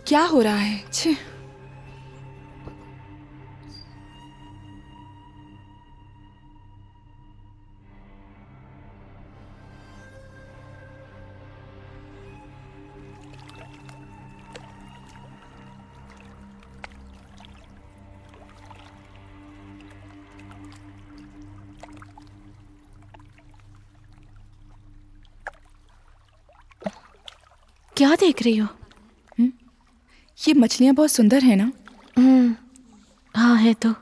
क्या हो रहा है? छे। क्या देख रही हो? ये मछलियाँ बहुत सुंदर है ना? हाँ है तो।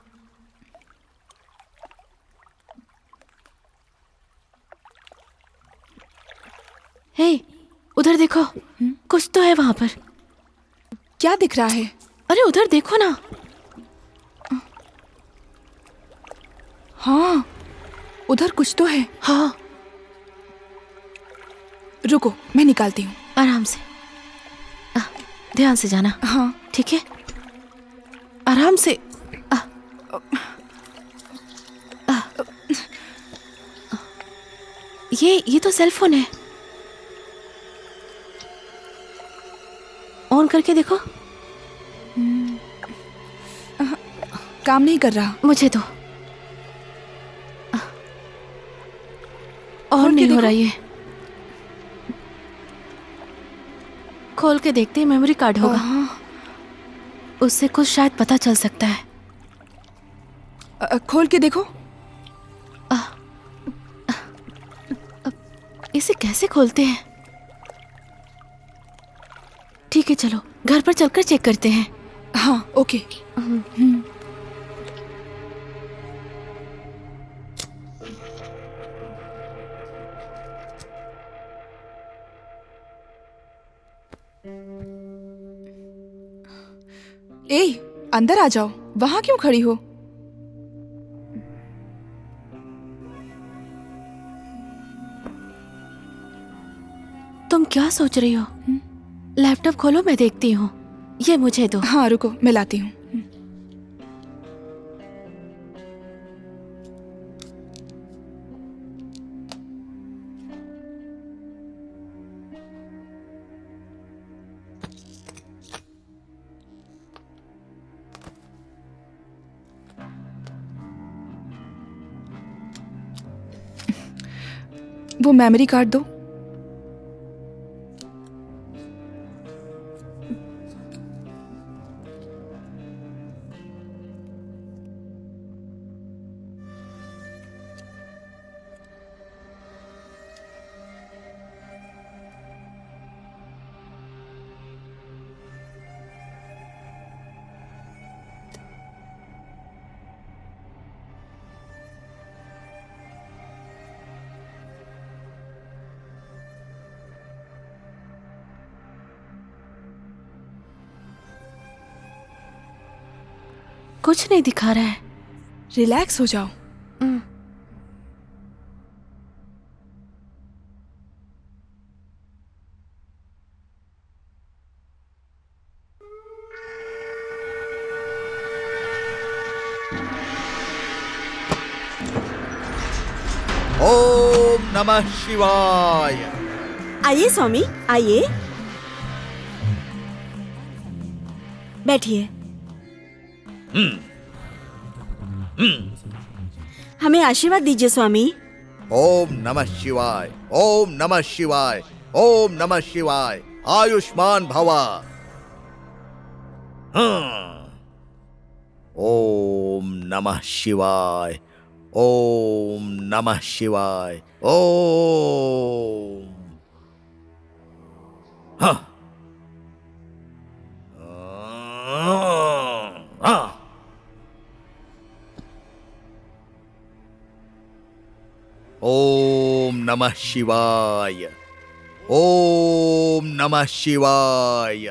हे, उधर देखो, कुछ तो है वहां पर। क्या दिख रहा है? अरे उधर देखो ना। हाँ, उधर कुछ तो है। हाँ, रुको, मैं निकालती हूँ। आराम से। ध्यान से जाना। हाँ ठीक है, आराम से। ये तो सेल फोन है। ऑन करके देखो। काम नहीं कर रहा। मुझे तो ऑन नहीं हो रहा। ये खोल के देखते हैं, मेमोरी कार्ड होगा। उससे कुछ शायद पता चल सकता है। खोल के देखो। इसे कैसे खोलते हैं? ठीक है, चलो घर पर चलकर चेक करते हैं। हाँ ओके। ए, अंदर आ जाओ। वहां क्यों खड़ी हो? तुम क्या सोच रही हो? लैपटॉप खोलो, मैं देखती हूँ। ये मुझे दो। हाँ रुको, मैं लाती हूँ। वो मेमोरी कार्ड दो। कुछ नहीं दिखा रहा है। रिलैक्स हो जाओ। ओम नमः शिवाय। आइए स्वामी, आइए, बैठिए। हमें आशीर्वाद दीजिए स्वामी। ओम नमः शिवाय, ओम नमः शिवाय, ओम नमः शिवाय। आयुष्मान भवा। ओम नमः शिवाय, ओम नमः शिवाय। ओम ओम नमः शिवाय, ओम नमः शिवाय,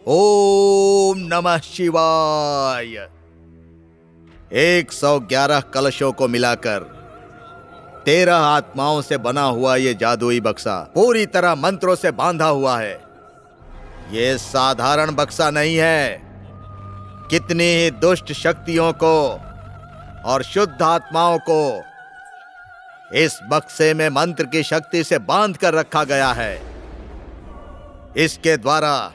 ओम नमः शिवाय। 111 कलशों को मिलाकर 13 आत्माओं से बना हुआ ये जादुई बक्सा पूरी तरह मंत्रों से बांधा हुआ है। ये साधारण बक्सा नहीं है। कितनी ही दुष्ट शक्तियों को और शुद्ध आत्माओं को इस बक्से में मंत्र की शक्ति से बांध कर रखा गया है। इसके द्वारा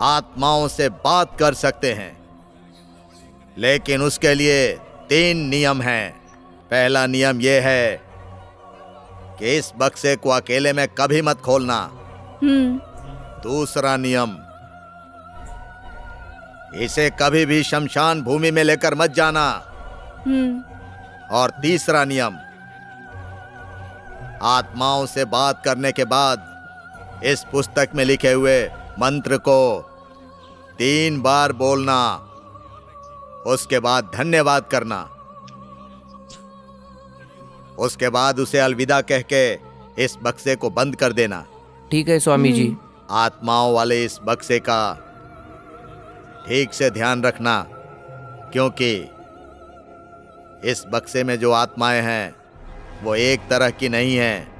आत्माओं से बात कर सकते हैं, लेकिन उसके लिए 3 नियम हैं। पहला नियम यह है कि इस बक्से को अकेले में कभी मत खोलना। दूसरा नियम, इसे कभी भी शमशान भूमि में लेकर मत जाना। और तीसरा नियम, आत्माओं से बात करने के बाद इस पुस्तक में लिखे हुए मंत्र को 3 बार बोलना, उसके बाद धन्यवाद करना, उसके बाद उसे अलविदा कह के इस बक्से को बंद कर देना। ठीक है स्वामी जी। आत्माओं वाले इस बक्से का ठीक से ध्यान रखना, क्योंकि इस बक्से में जो आत्माएं हैं वो एक तरह की नहीं हैं।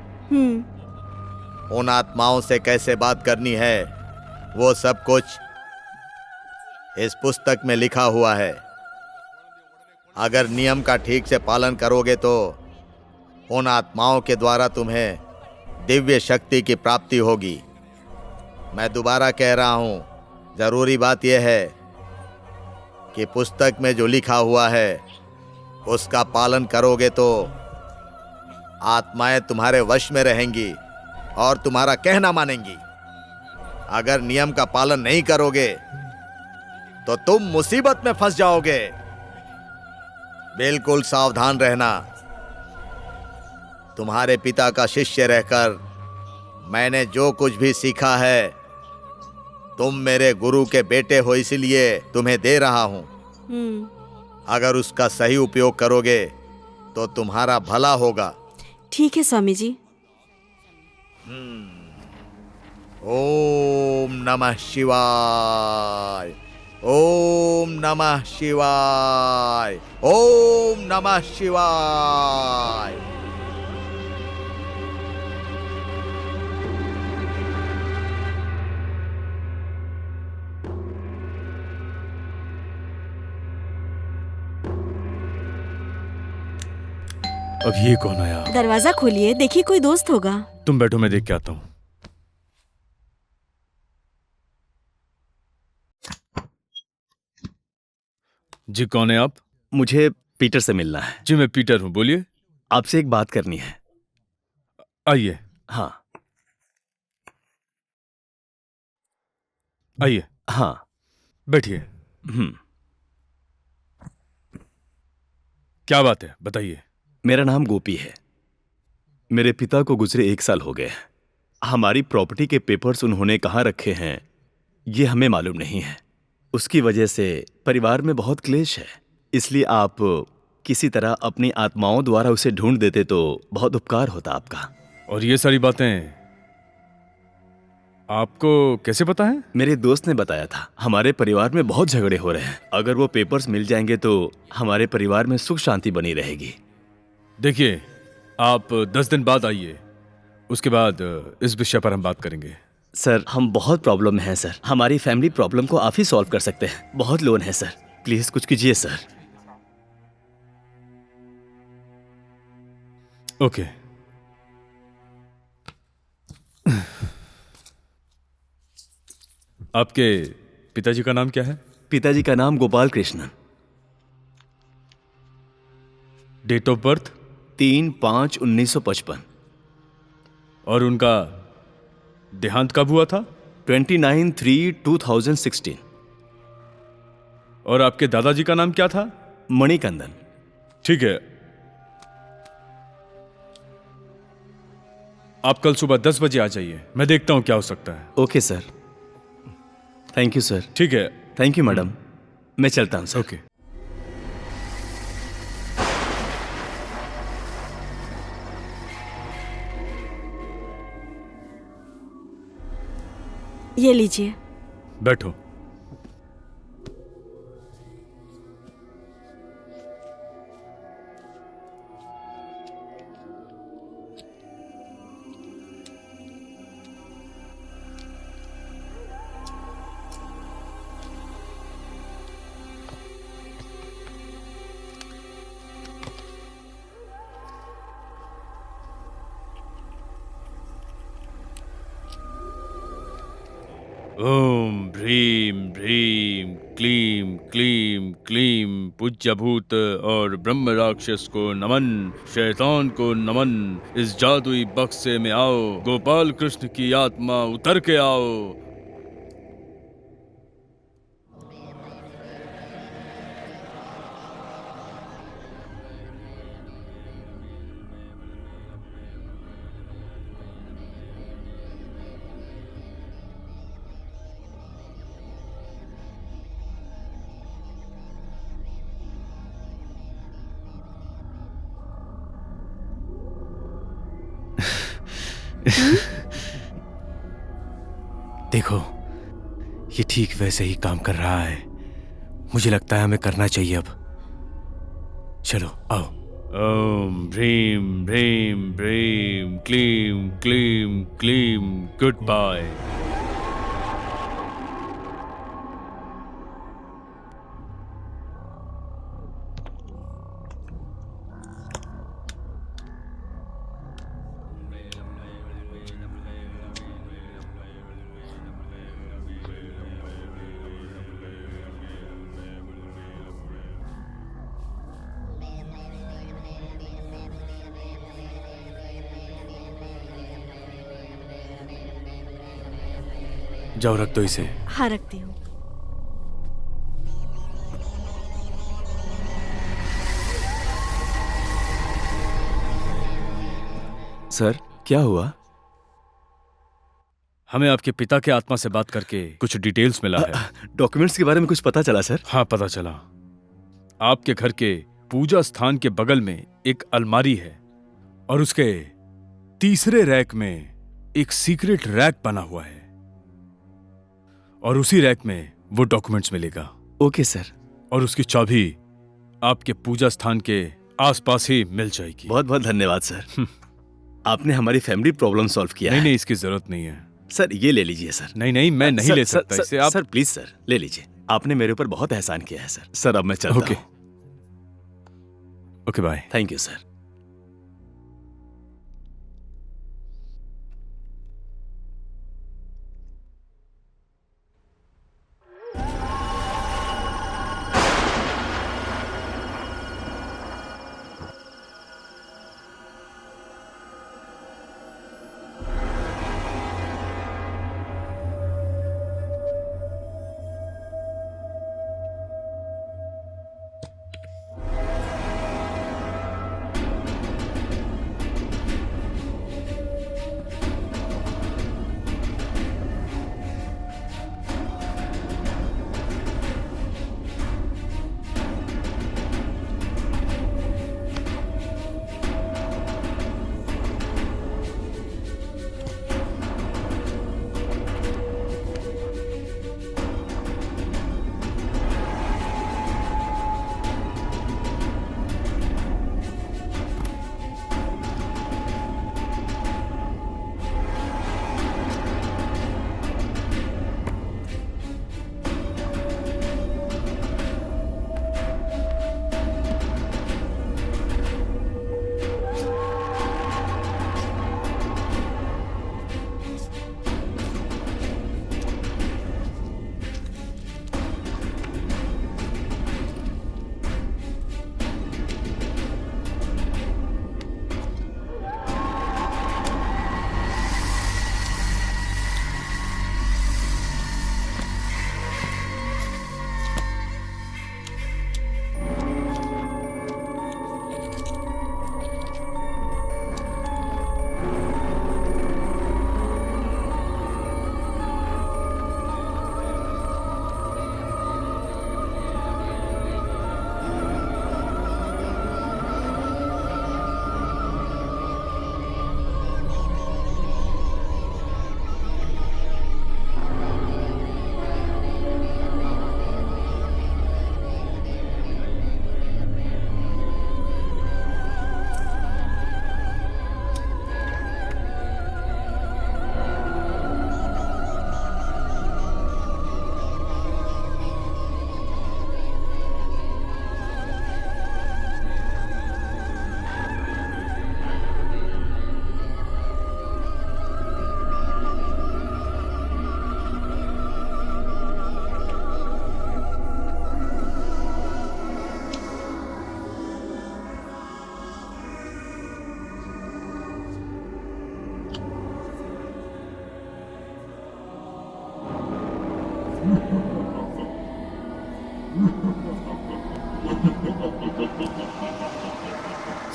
उन आत्माओं से कैसे बात करनी है वो सब कुछ इस पुस्तक में लिखा हुआ है। अगर नियम का ठीक से पालन करोगे तो उन आत्माओं के द्वारा तुम्हें दिव्य शक्ति की प्राप्ति होगी। मैं दोबारा कह रहा हूं, जरूरी बात यह है कि पुस्तक में जो लिखा हुआ है उसका पालन करोगे तो आत्माएं तुम्हारे वश में रहेंगी और तुम्हारा कहना मानेंगी। अगर नियम का पालन नहीं करोगे तो तुम मुसीबत में फंस जाओगे। बिल्कुल सावधान रहना। तुम्हारे पिता का शिष्य रहकर मैंने जो कुछ भी सीखा है, तुम मेरे गुरु के बेटे हो इसलिए तुम्हें दे रहा हूं। अगर उसका सही उपयोग करोगे तो तुम्हारा भला होगा। ठीक है स्वामी जी। ओम नमः शिवाय, ओम नमः शिवाय, ओम नमः शिवाय। अब ये कौन आया? दरवाजा खोलिए, देखिए कोई दोस्त होगा। तुम बैठो, मैं देख के आता हूं। जी कौन है आप? मुझे पीटर से मिलना है। जी मैं पीटर हूं, बोलिए। आपसे एक बात करनी है। आइए। हाँ आइए। हाँ बैठिए। क्या बात है, बताइए। मेरा नाम गोपी है। मेरे पिता को गुजरे 1 साल हो गए। हमारी प्रॉपर्टी के पेपर्स उन्होंने कहाँ रखे हैं ये हमें मालूम नहीं है। उसकी वजह से परिवार में बहुत क्लेश है। इसलिए आप किसी तरह अपनी आत्माओं द्वारा उसे ढूंढ देते तो बहुत उपकार होता आपका। और ये सारी बातें आपको कैसे पता है? मेरे दोस्त ने बताया था। हमारे परिवार में बहुत झगड़े हो रहे हैं। अगर वो पेपर्स मिल जाएंगे तो हमारे परिवार में सुख शांति बनी रहेगी। देखिए, आप 10 दिन बाद आइए, उसके बाद इस विषय पर हम बात करेंगे। सर, हम बहुत प्रॉब्लम में हैं सर। हमारी फैमिली प्रॉब्लम को आप ही सॉल्व कर सकते हैं। बहुत लोन है सर, प्लीज कुछ कीजिए सर। ओके। आपके पिताजी का नाम क्या है? पिताजी का नाम Gopal Krishnan. Date of birth? 3/5/1955। और उनका देहांत कब हुआ था? 29/3/2016। और आपके दादाजी का नाम क्या था? मणिकंदन। ठीक है, आप कल सुबह 10 बजे आ जाइए। मैं देखता हूं क्या हो सकता है। Okay sir. Thank you sir. ठीक है। Thank you madam. मैं चलता हूं सर। ओके। ये लीजिए। बैठो। ओम भ्रीम भ्रीम क्लीम क्लीम क्लीम। पूज्य भूत और ब्रह्म राक्षस को नमन, शैतान को नमन। इस जादुई बक्से में आओ, गोपाल कृष्ण की आत्मा उतर के आओ। देखो, ये ठीक वैसे ही काम कर रहा है। मुझे लगता है हमें करना चाहिए अब। चलो आओ। ओम ह्रीम ह्रीम ह्रीम क्लीम क्लीम क्लीम गुड बाय। जाओ रख दो इसे। हाँ रखती हूँ। सर क्या हुआ? हमें आपके पिता के आत्मा से बात करके कुछ डिटेल्स मिला है। डॉक्यूमेंट्स के बारे में कुछ पता चला सर? हाँ पता चला। आपके घर के पूजा स्थान के बगल में एक अलमारी है और उसके तीसरे रैक में एक सीक्रेट रैक बना हुआ है और उसी रैक में वो डॉक्यूमेंट्स मिलेगा। Okay sir. और उसकी चाबी आपके पूजा स्थान के आसपास ही मिल जाएगी। बहुत बहुत धन्यवाद सर। आपने हमारी फैमिली प्रॉब्लम सॉल्व किया है। नहीं इसकी जरूरत नहीं है सर। ये ले लीजिए सर। नहीं मैं नहीं ले सकता इसे। आप सर प्लीज सर ले लीजिए। आपने मेरे ऊपर बहुत एहसान किया है सर। सर अब मैं चलता हूं। Okay bye. Thank you sir.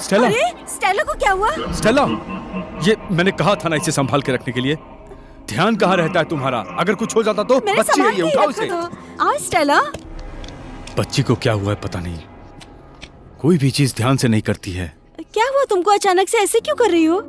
Stella, अरे स्टेला को क्या हुआ? स्टेला, ये मैंने कहा था ना इसे संभाल के रखने के लिए। ध्यान कहाँ रहता है तुम्हारा? अगर कुछ हो जाता तो? मैंने बच्ची है ये, उठाओ इसे। आज स्टेला, बच्ची को क्या हुआ है पता नहीं, कोई भी चीज ध्यान से नहीं करती है। क्या हुआ तुमको? अचानक से ऐसे क्यों कर रही हो?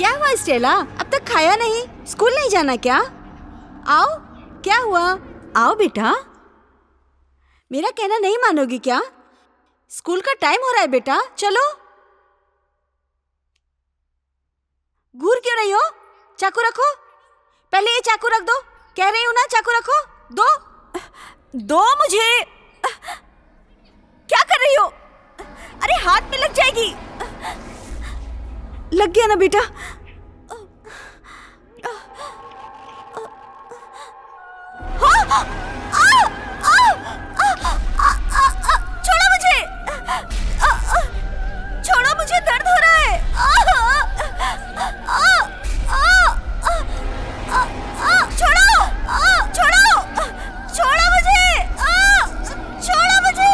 क्या हुआ स्टेला, अब तक खाया नहीं? स्कूल नहीं जाना क्या? आओ, क्या हुआ? आओ बेटा, मेरा कहना नहीं मानोगी क्या? स्कूल का टाइम हो रहा है बेटा, चलो। घूर क्यों रही हो? चाकू रखो, पहले ये चाकू रख दो। कह रही हूँ ना, चाकू रखो। दो मुझे। क्या कर रही हो? अरे हाथ में लग जाएगी। लग गया ना बेटा? छोड़ो मुझे, छोड़ो मुझे, दर्द हो रहा है। छोड़ो, छोड़ो, छोड़ो मुझे, छोड़ो मुझे।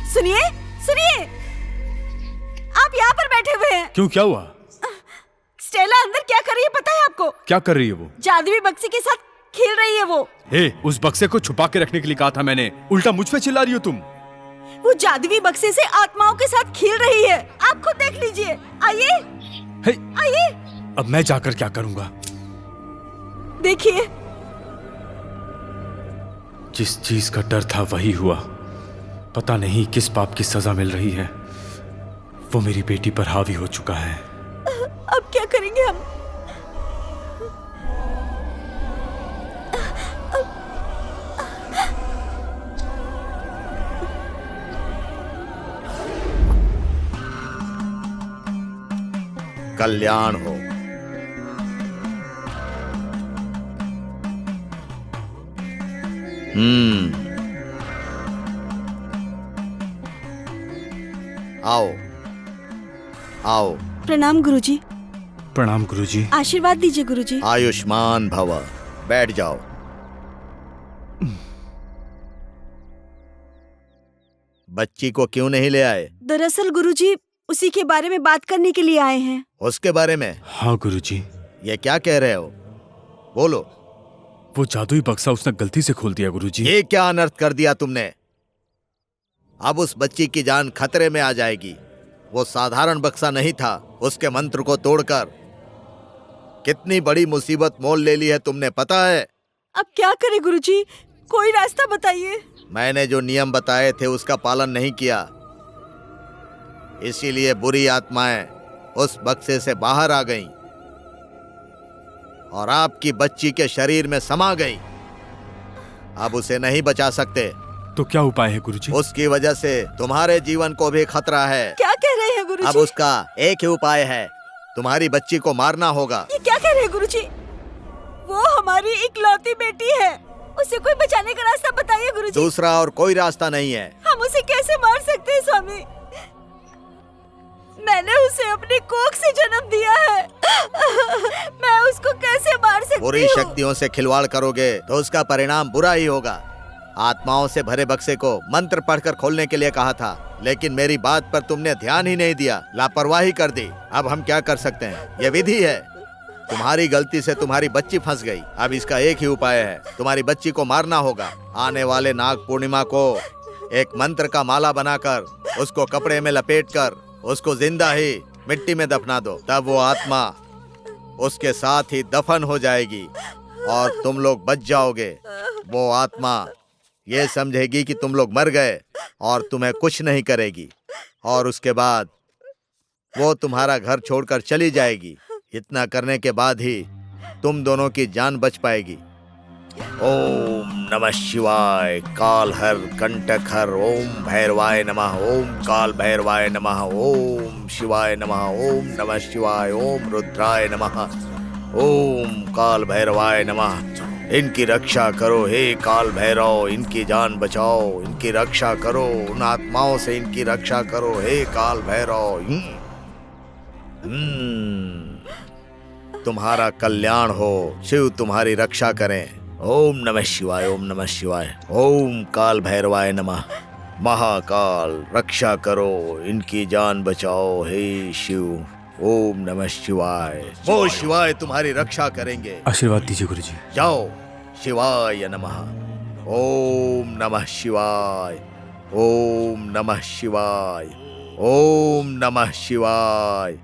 सुनिए, सुनिए, आप यहाँ पर बैठे हुए हैं। क्यों, क्या हुआ? स्टेला अंदर क्या कर रही है पता है आपको? क्या कर रही है वो? जादुई बक्से के साथ खेल रही है वो। हे, उस बक्से को छुपा के रखने के लिए कहा था मैंने, उल्टा मुझ पे चिल्ला रही हो तुम। वो जादुई बक्से से आत्माओं के साथ खेल रही है, आप खुद देख लीजिए। आइए, आइए। अब मैं जाकर क्या करूंगा? देखिए, जिस चीज का डर था वही हुआ। पता नहीं किस पाप की सजा मिल रही है, वो मेरी बेटी पर हावी हो चुका है। अब क्या करेंगे हम? कल्याण हो। आओ, आओ। प्रणाम गुरुजी। प्रणाम गुरुजी। आशीर्वाद दीजिए गुरुजी। आयुष्मान भव। बैठ जाओ। बच्ची को क्यों नहीं ले आए? दरअसल गुरुजी, उसी के बारे में बात करने के लिए आए हैं। उसके बारे में? हाँ गुरुजी। ये क्या कह रहे हो? बोलो। वो जादुई बक्सा उसने गलती से खोल दिया गुरुजी। ये क्या अनर्थ कर दिया तुमने? अब उस बच्ची की जान खतरे में आ जाएगी। वो साधारण बक्सा नहीं था, उसके मंत्र को तोड़कर कितनी बड़ी मुसीबत मोल ले ली है तुमने, पता है? अब क्या करें गुरुजी, कोई रास्ता बताइए। मैंने जो नियम बताए थे उसका पालन नहीं किया, इसीलिए बुरी आत्माएं उस बक्से से बाहर आ गईं और आपकी बच्ची के शरीर में समा गईं। अब उसे नहीं बचा सकते। तो क्या उपाय है गुरुजी? उसकी वजह से तुम्हारे जीवन को भी खतरा है। क्या कह रहे हैं गुरुजी? अब उसका एक ही उपाय है, तुम्हारी बच्ची को मारना होगा। ये क्या कह रहे हैं गुरुजी? वो हमारी इकलौती बेटी है, उसे कोई बचाने का रास्ता बताइए गुरुजी। दूसरा और कोई रास्ता नहीं है। हम उसे कैसे मार सकते हैं स्वामी? मैंने उसे अपनी कोख से जन्म दिया है। मैं उसको कैसे मार सकती हूँ? बुरी शक्तियों से खिलवाड़ करोगे तो उसका परिणाम बुरा ही होगा। आत्माओं से भरे बक्से को मंत्र पढ़कर खोलने के लिए कहा था, लेकिन मेरी बात पर तुमने ध्यान ही नहीं दिया, लापरवाही कर दी। अब हम क्या कर सकते हैं? ये विधि है। तुम्हारी गलती से तुम्हारी बच्ची फंस गई। अब इसका एक ही उपाय है, तुम्हारी बच्ची को मारना होगा। आने वाले नाग पूर्णिमा को एक मंत्र का माला बनाकर उसको कपड़े में लपेटकर उसको जिंदा ही मिट्टी में दफना दो। तब वो आत्मा उसके साथ ही दफन हो जाएगी और तुम लोग बच जाओगे। वो आत्मा ये समझेगी कि तुम लोग मर गए और तुम्हें कुछ नहीं करेगी, और उसके बाद वो तुम्हारा घर छोड़कर चली जाएगी। इतना करने के बाद ही तुम दोनों की जान बच पाएगी। ओम नमः शिवाय, काल हर कंटक हर, ओम भैरवाय नमः, ओम काल भैरवाय नमः, ओम शिवाय नमः, ओम नमः शिवाय, ओम रुद्राय नमः, ओम काल भैरवाय नमः। इनकी रक्षा करो हे काल भैरव, इनकी जान बचाओ, इनकी रक्षा करो, उन आत्माओं से इनकी रक्षा करो हे काल भैरव। तुम्हारा कल्याण हो, शिव तुम्हारी रक्षा करें। ओम नमः शिवाय, ओम नमः शिवाय, ओम काल भैरवाय नमः। महाकाल रक्षा करो, इनकी जान बचाओ हे शिव। ओम नमः शिवाय। वो शिवाय तुम्हारी रक्षा करेंगे। आशीर्वाद दीजिए गुरुजी। जाओ। शिवाय नमः। ओम नमः शिवाय। ओम नमः शिवाय। ओम नमः शिवाय।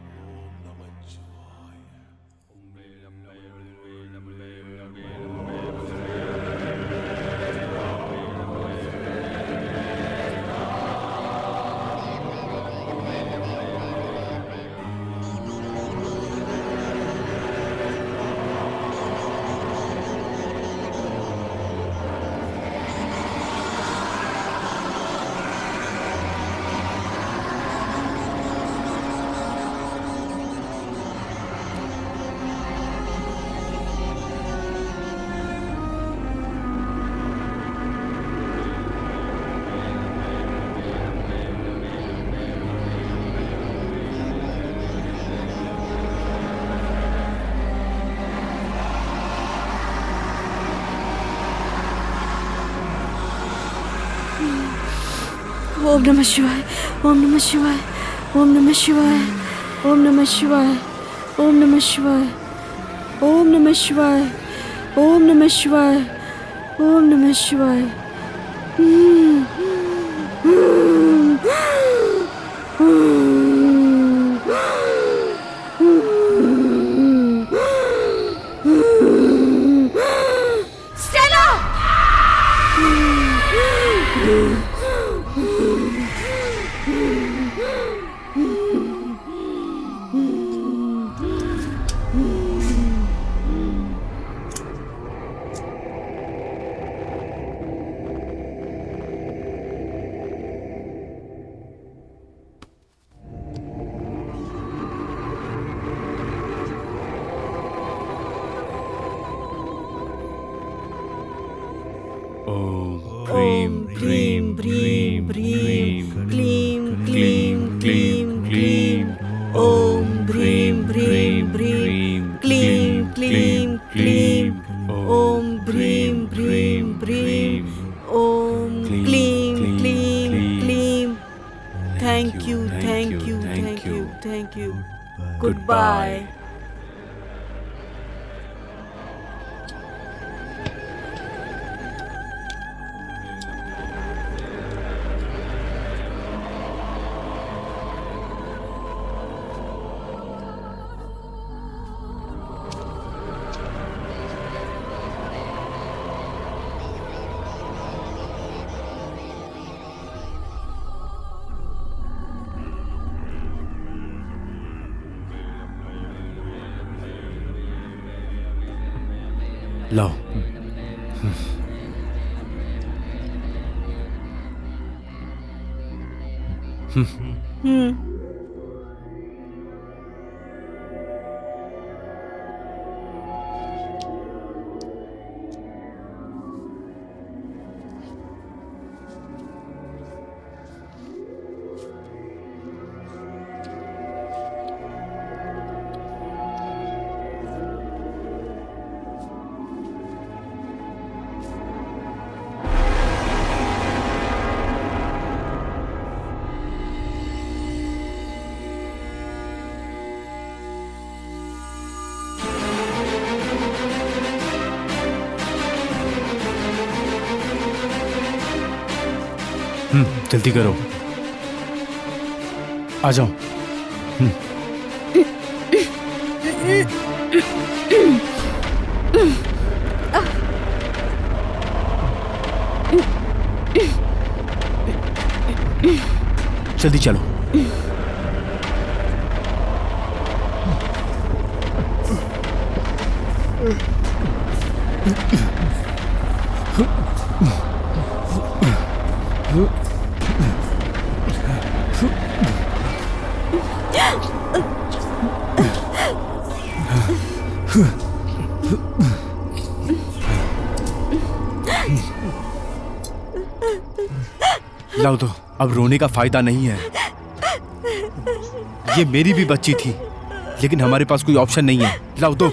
ओम नमः शिवाय। ओम नमः शिवाय। ओम नमः शिवाय। ओम नमः शिवाय। ओम नमः शिवाय। ओम नमः शिवाय। ओम नमः शिवाय। ओम नमः शिवाय। ओम ह्रीं ह्रीं ह्रीं क्लीं क्लीं क्लीं क्लीं। ओम ह्रीं ह्रीं ह्रीं क्लीं क्लीं क्लीं। ओम ह्रीं ह्रीं ह्रीं। ओम क्लीं क्लीं क्लीं। Thank you, thank you, thank you, thank you. Goodbye. लाओ। जल्दी करो, आ जाओ। जल्दी चलो। लाओ दो, अब रोने का फायदा नहीं है। ये मेरी भी बच्ची थी, लेकिन हमारे पास कोई ऑप्शन नहीं है। लाओ दो।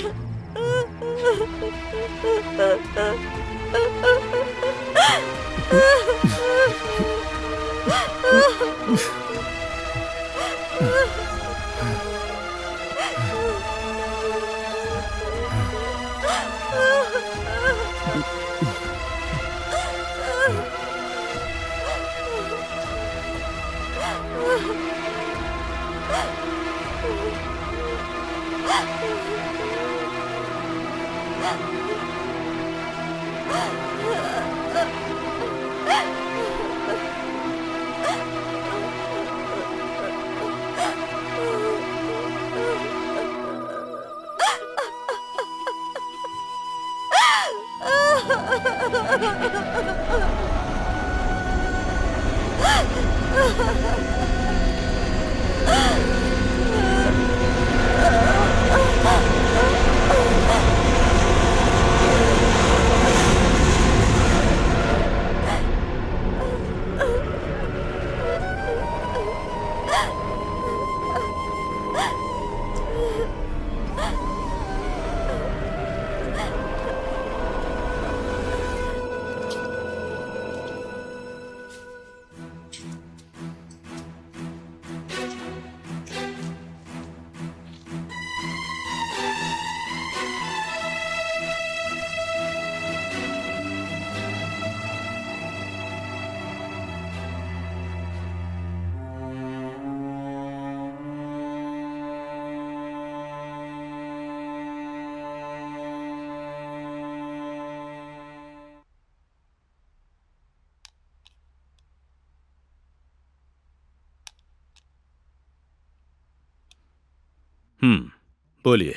बोलिए,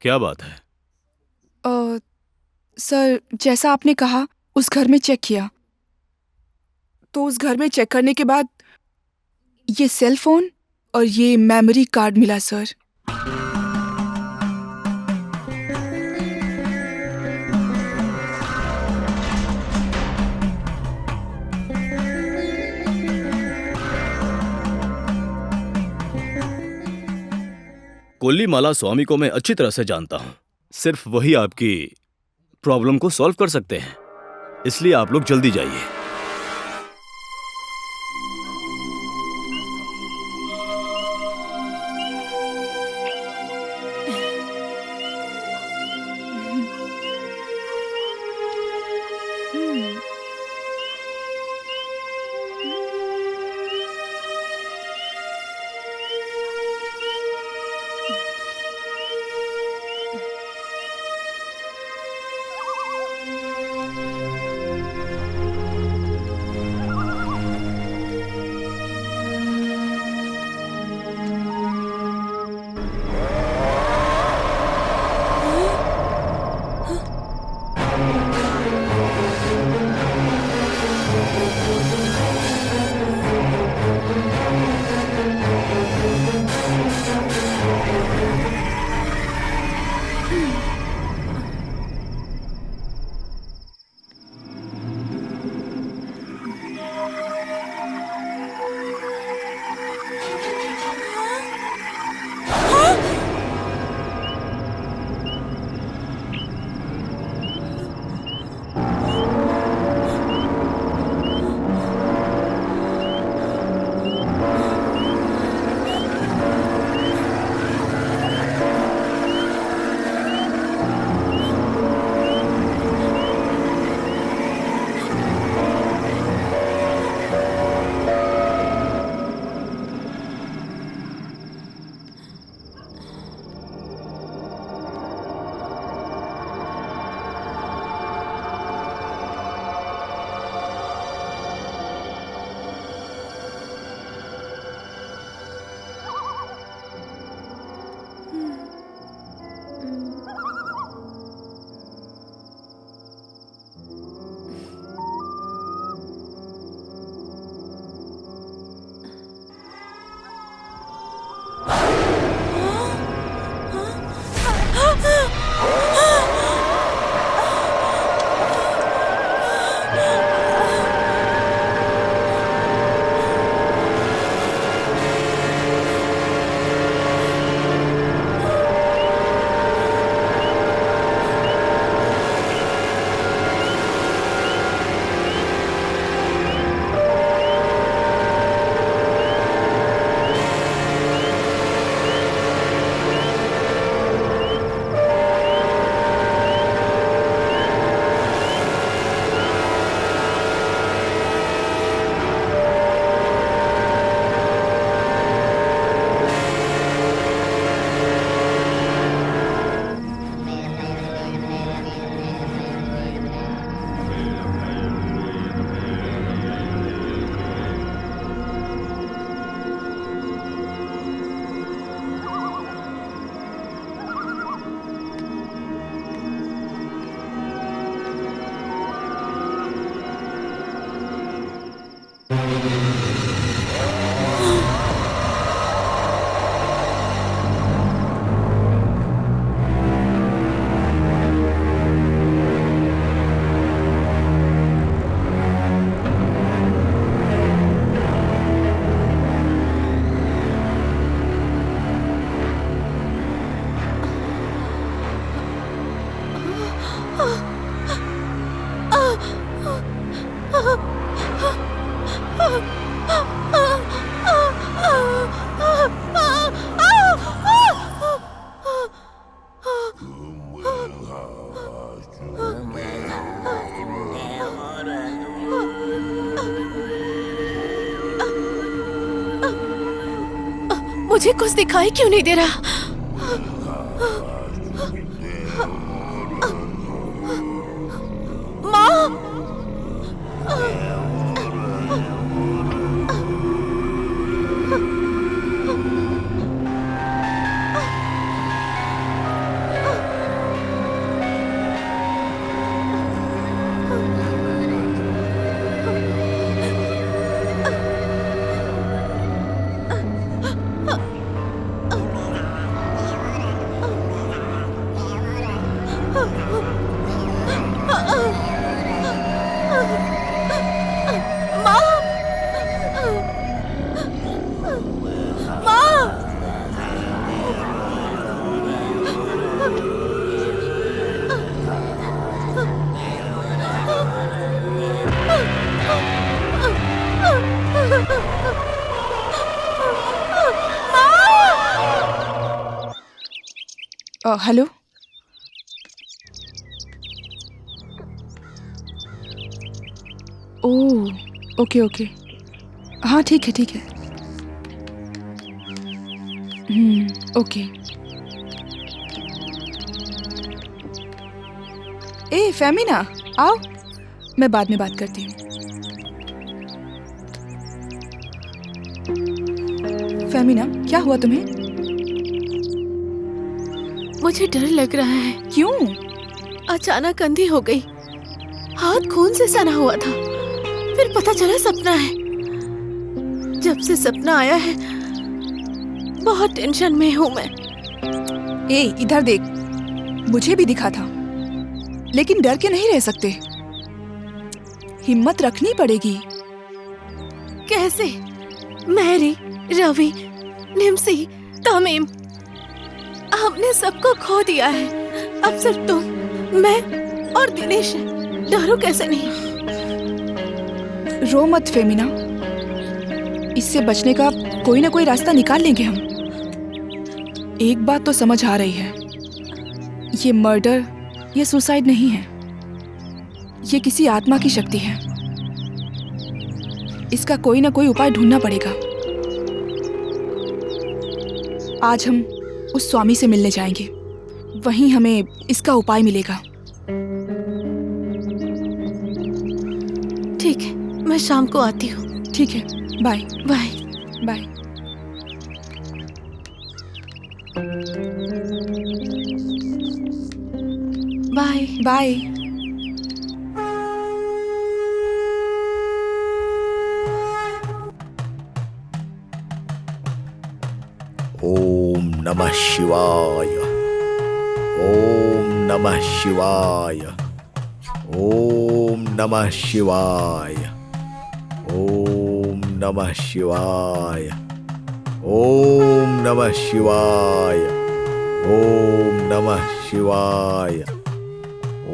क्या बात है? सर, जैसा आपने कहा उस घर में चेक किया, तो उस घर में चेक करने के बाद ये सेल फोन और ये मेमोरी कार्ड मिला सर। कोल्लीमाला स्वामी को मैं अच्छी तरह से जानता हूं। सिर्फ वही आपकी प्रॉब्लम को सॉल्व कर सकते हैं, इसलिए आप लोग जल्दी जाइए। मुझे कुछ दिखाई क्यों नहीं दे रहा? माँ! हेलो। ओह ओके ओके, हाँ ठीक है ठीक है। ओके। ए फेमिना आओ, मैं बाद में बात करती हूँ। फेमिना क्या हुआ तुम्हें? मुझे डर लग रहा है। क्यों? अचानक अंधी हो गई, हाथ खून से सना हुआ था, फिर पता चला सपना है। जब से सपना आया है बहुत टेंशन में हूँ मैं। ए इधर देख, मुझे भी दिखा था, लेकिन डर के नहीं रह सकते, हिम्मत रखनी पड़ेगी। कैसे? मैरी, रवि, निम्सी, तमीम, हमने सबको खो दिया है। अब सिर्फ तुम, मैं और दिनेश। डरो कैसे नहीं। रो मत फेमिना, इससे बचने का कोई ना कोई रास्ता निकाल लेंगे हम। एक बात तो समझ आ रही है, ये मर्डर, ये सुसाइड नहीं है, ये किसी आत्मा की शक्ति है। इसका कोई ना कोई उपाय ढूंढना पड़ेगा। आज हम उस स्वामी से मिलने जाएंगे, वहीं हमें इसका उपाय मिलेगा। ठीक है, मैं शाम को आती हूँ। ठीक है, bye bye bye. Bye bye. Om नमः शिवाय। ओम नमः शिवाय। ओम नमः शिवाय। ओम नमः शिवाय। ओम नमः शिवाय। ओम नमः शिवाय।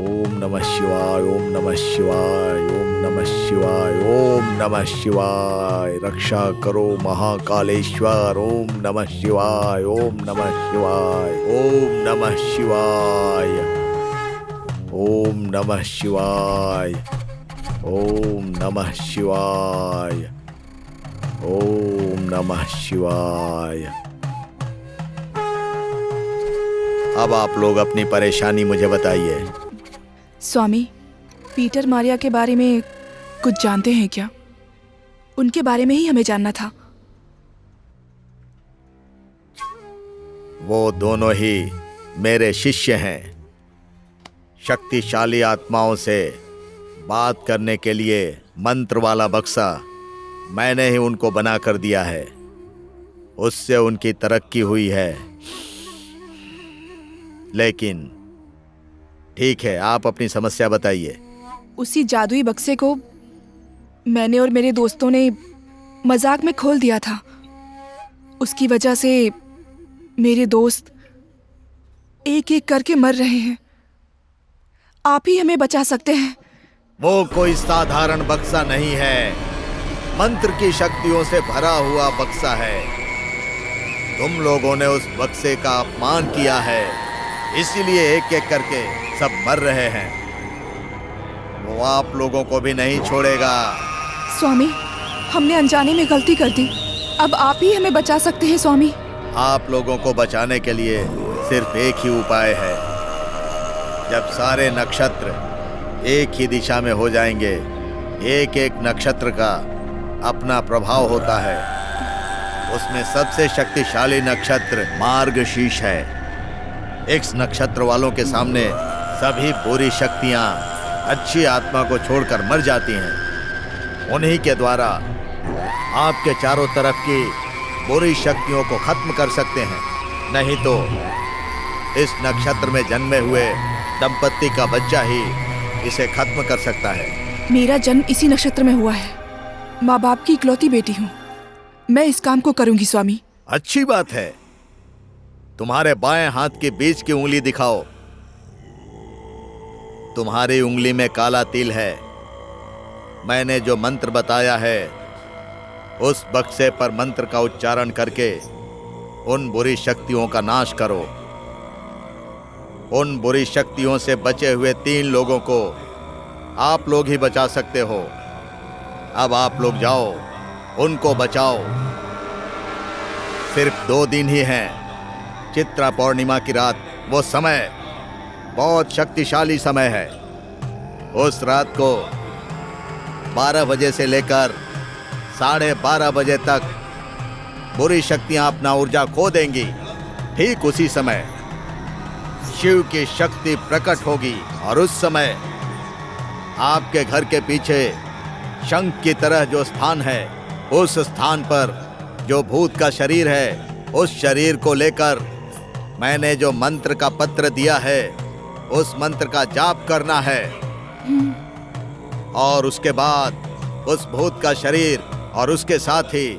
ओम नमः शिवाय। ओम नमः शिवाय। ओम नमः शिवाय। ओम नमः शिवाय। रक्षा करो महाकालेश्वर। ओम नमः शिवाय। ओम नमः शिवाय। ओम नमः शिवाय। ओम नमः शिवाय। ओम नमः शिवाय। ओम नमः शिवाय। अब आप लोग अपनी परेशानी मुझे बताइए। स्वामी, पीटर मारिया के बारे में कुछ जानते हैं क्या? उनके बारे में ही हमें जानना था। वो दोनों ही मेरे शिष्य हैं। शक्तिशाली आत्माओं से बात करने के लिए मंत्र वाला बक्सा मैंने ही उनको बना कर दिया है, उससे उनकी तरक्की हुई है। लेकिन ठीक है, आप अपनी समस्या बताइए। उसी जादुई बक्से को मैंने और मेरे दोस्तों ने मजाक में खोल दिया था। उसकी वजह से मेरे दोस्त एक एक करके मर रहे हैं। आप ही हमें बचा सकते हैं। वो कोई साधारण बक्सा नहीं है, मंत्र की शक्तियों से भरा हुआ बक्सा है। तुम लोगों ने उस बक्से का अपमान किया है, इसीलिए एक एक करके सब मर रहे हैं। वो आप लोगों को भी नहीं छोड़ेगा। स्वामी, हमने अनजाने में गलती कर दी, अब आप ही हमें बचा सकते हैं स्वामी। आप लोगों को बचाने के लिए सिर्फ एक ही उपाय है। जब सारे नक्षत्र एक ही दिशा में हो जाएंगे, एक एक नक्षत्र का अपना प्रभाव होता है। उसमें सबसे शक्तिशाली नक्षत्र मार्गशीर्ष है। इस नक्षत्र वालों के सामने सभी बुरी शक्तियां अच्छी आत्मा को छोड़कर मर जाती हैं। उन्हीं के द्वारा आपके चारों तरफ की बुरी शक्तियों को खत्म कर सकते हैं। नहीं तो इस नक्षत्र में जन्मे हुए दंपत्ति का बच्चा ही इसे खत्म कर सकता है। मेरा जन्म इसी नक्षत्र में हुआ है। माँ बाप की इकलौती बेटी हूँ। मैं इस काम को करूंगी स्वामी। अच्छी बात है। तुम्हारे बाएं हाथ के बीच की उंगली दिखाओ। तुम्हारी उंगली में काला तिल है। मैंने जो मंत्र बताया है, उस बक्से पर मंत्र का उच्चारण करके उन बुरी शक्तियों का नाश करो। उन बुरी शक्तियों से बचे हुए 3 लोगों को आप लोग ही बचा सकते हो। अब आप लोग जाओ, उनको बचाओ। सिर्फ 2 दिन ही हैं। चित्रा पौर्णिमा की रात, वो समय बहुत शक्तिशाली समय है। उस रात को 12 बजे से लेकर 12:30 बजे तक बुरी शक्तियां अपना ऊर्जा खो देंगी। ठीक उसी समय शिव की शक्ति प्रकट होगी और उस समय आपके घर के पीछे शंख की तरह जो स्थान है, उस स्थान पर जो भूत का शरीर है, उस शरीर को लेकर मैंने जो मंत्र का पत्र दिया है, उस मंत्र का जाप करना है। और उसके बाद उस भूत का शरीर और उसके साथ ही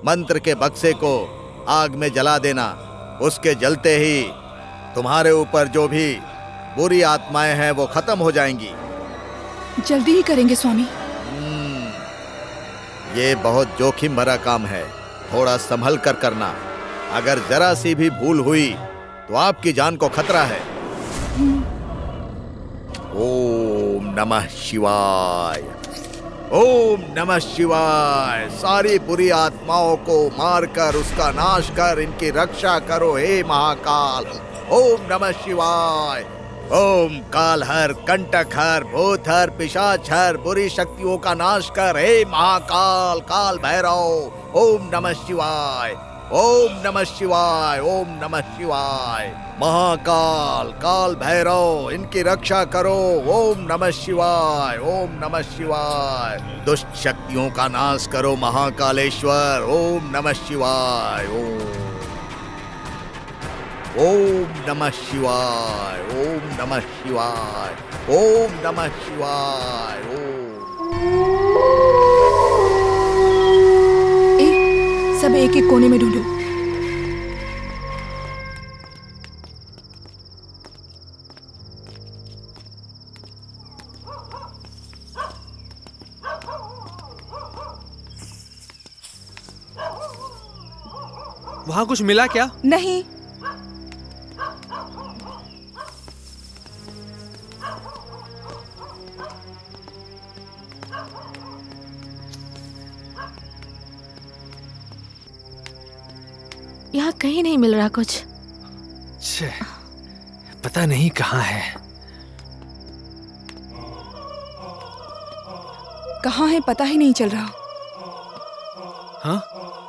मंत्र के बक्से को आग में जला देना। उसके जलते ही तुम्हारे ऊपर जो भी बुरी आत्माएं हैं वो खत्म हो जाएंगी। जल्दी ही करेंगे स्वामी। ये बहुत जोखिम भरा काम है, थोड़ा संभल कर करना। अगर जरा सी भी भूल हुई तो आपकी जान को खतरा है। ओम नमः शिवाय, ओम नमः शिवाय। सारी बुरी आत्माओं को मारकर उसका नाश कर इनकी रक्षा करो हे महाकाल। ओम नमः शिवाय। ओम कालहर, कंटकहर, भूतहर, पिशाचहर, बुरी शक्तियों का नाश कर हे महाकाल, काल भैरव। ओम नमः शिवाय, ओम नमः शिवाय, ओम नमः शिवाय। महाकाल, काल भैरव, इनकी रक्षा करो। ओम नमः शिवाय, ओम नमः शिवाय। दुष्ट शक्तियों का नाश करो महाकालेश्वर। ओम नमः शिवाय। ओम नमः शिवाय, ओम नमः शिवाय, ओम नमः शिवाय। सब एक एक कोने में ढूंढो। वहां कुछ मिला क्या? नहीं। यहाँ कहीं नहीं मिल रहा कुछ। छे, पता नहीं कहाँ है। कहाँ है पता ही नहीं चल रहा। हाँ?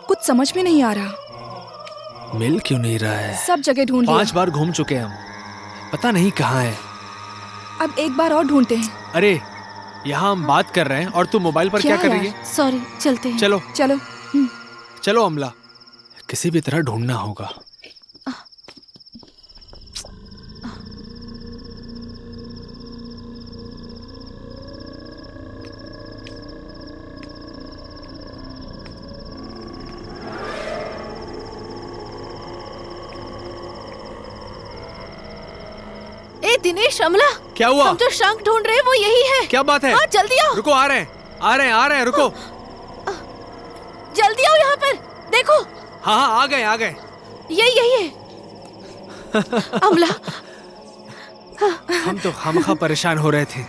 कुछ समझ में नहीं आ रहा। मिल क्यों नहीं रहा है? सब जगह ढूंढ लिया। 5 बार घूम चुके हम, पता नहीं कहाँ है। अब एक बार और ढूंढते हैं। अरे यहाँ हम बात कर रहे हैं और तू मोबाइल पर क्या कर रही है? सॉरी, चलते हैं। चलो चलो। चलो अमला, किसी भी तरह ढूंढना होगा। दिनेश, अमला, क्या हुआ? हम जो शंख ढूंढ रहे हैं वो यही है। क्या बात है? हाँ, जल्दी आओ। रुको, आ रहे हैं, रुको। जल्दी आओ यहाँ पर, देखो। हाँ, आ गए। यही है। अमला, हम तो खामखा परेशान हो रहे थे।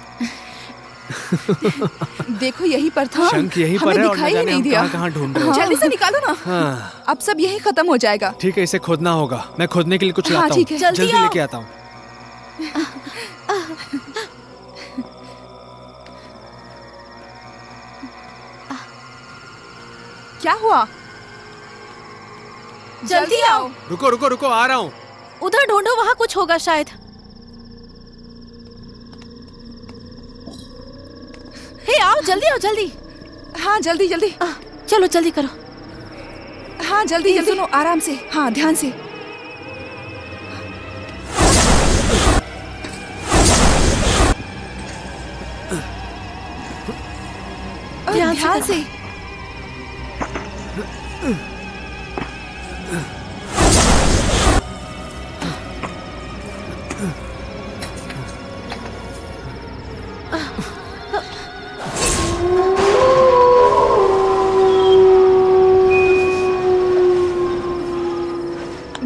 देखो यही पर था। शंख यहीं पर हमें है और दिखाई न ही जाने नहीं हम दिया। कहाँ ढूंढ रहे हैं। जल्दी से निकालो ना। हाँ। अब सब यही खत्म हो जाएगा। ठीक है, इसे खोदना होगा। मैं खोदने के लिए कुछ हाँ, लाता हूँ। ठीक है। जल्दी जल्दी आओ। लेके आता हूँ। क्या हुआ? जल्दी आओ। रुको, आ रहा हूँ। उधर ढूंढो, वहाँ कुछ होगा शायद। हे, आओ, जल्दी। हाँ, जल्दी। चलो, जल्दी करो। हाँ, जल्दी। सुनो, आराम से। हाँ, ध्यान से। ध्यान से।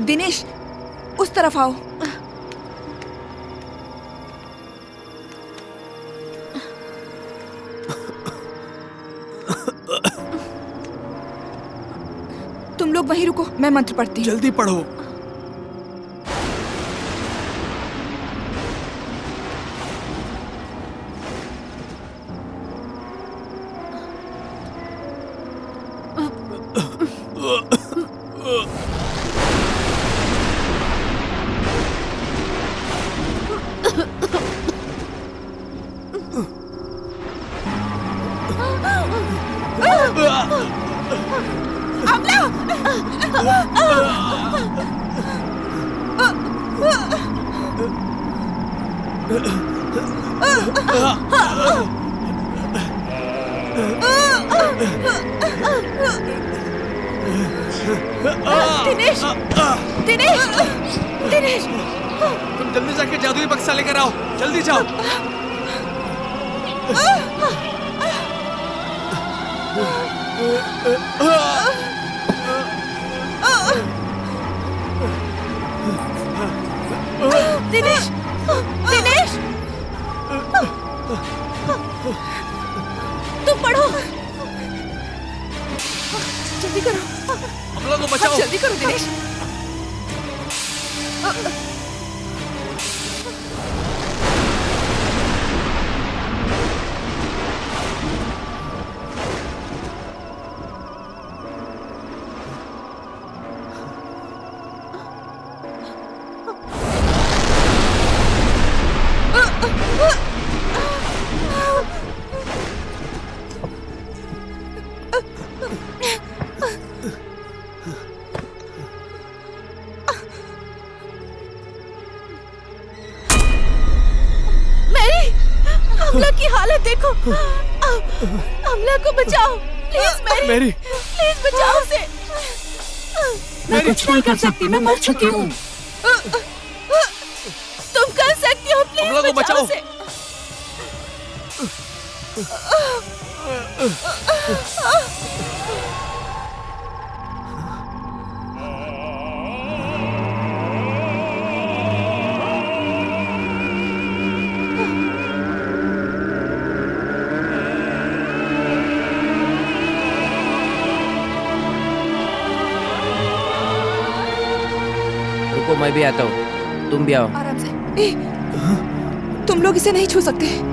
दिनेश, उस तरफ आओ। तुम लोग वहीं रुको, मैं मंत्र पढ़ती हूँ। जल्दी पढ़ो। दिनेश, तुम जल्दी जाके जादुई बक्सा लेकर आओ। जल्दी जाओ। दिनेश, तुम पढ़ो। जल्दी करो। हम लोगों को बचाओ। जल्दी करो दिनेश। अमला की हालत देखो। अमला को बचाओ प्लीज। मैरी, प्लीज बचाओ उसे। मैं कुछ नहीं कर सकती, मैं मर चुकी हूँ। तुम कर सकती हो, प्लीज अमला को बचाओ उसे। रुको, मैं भी आता हूँ, तुम भी आओ। आराम से। तुम लोग इसे नहीं छू सकते।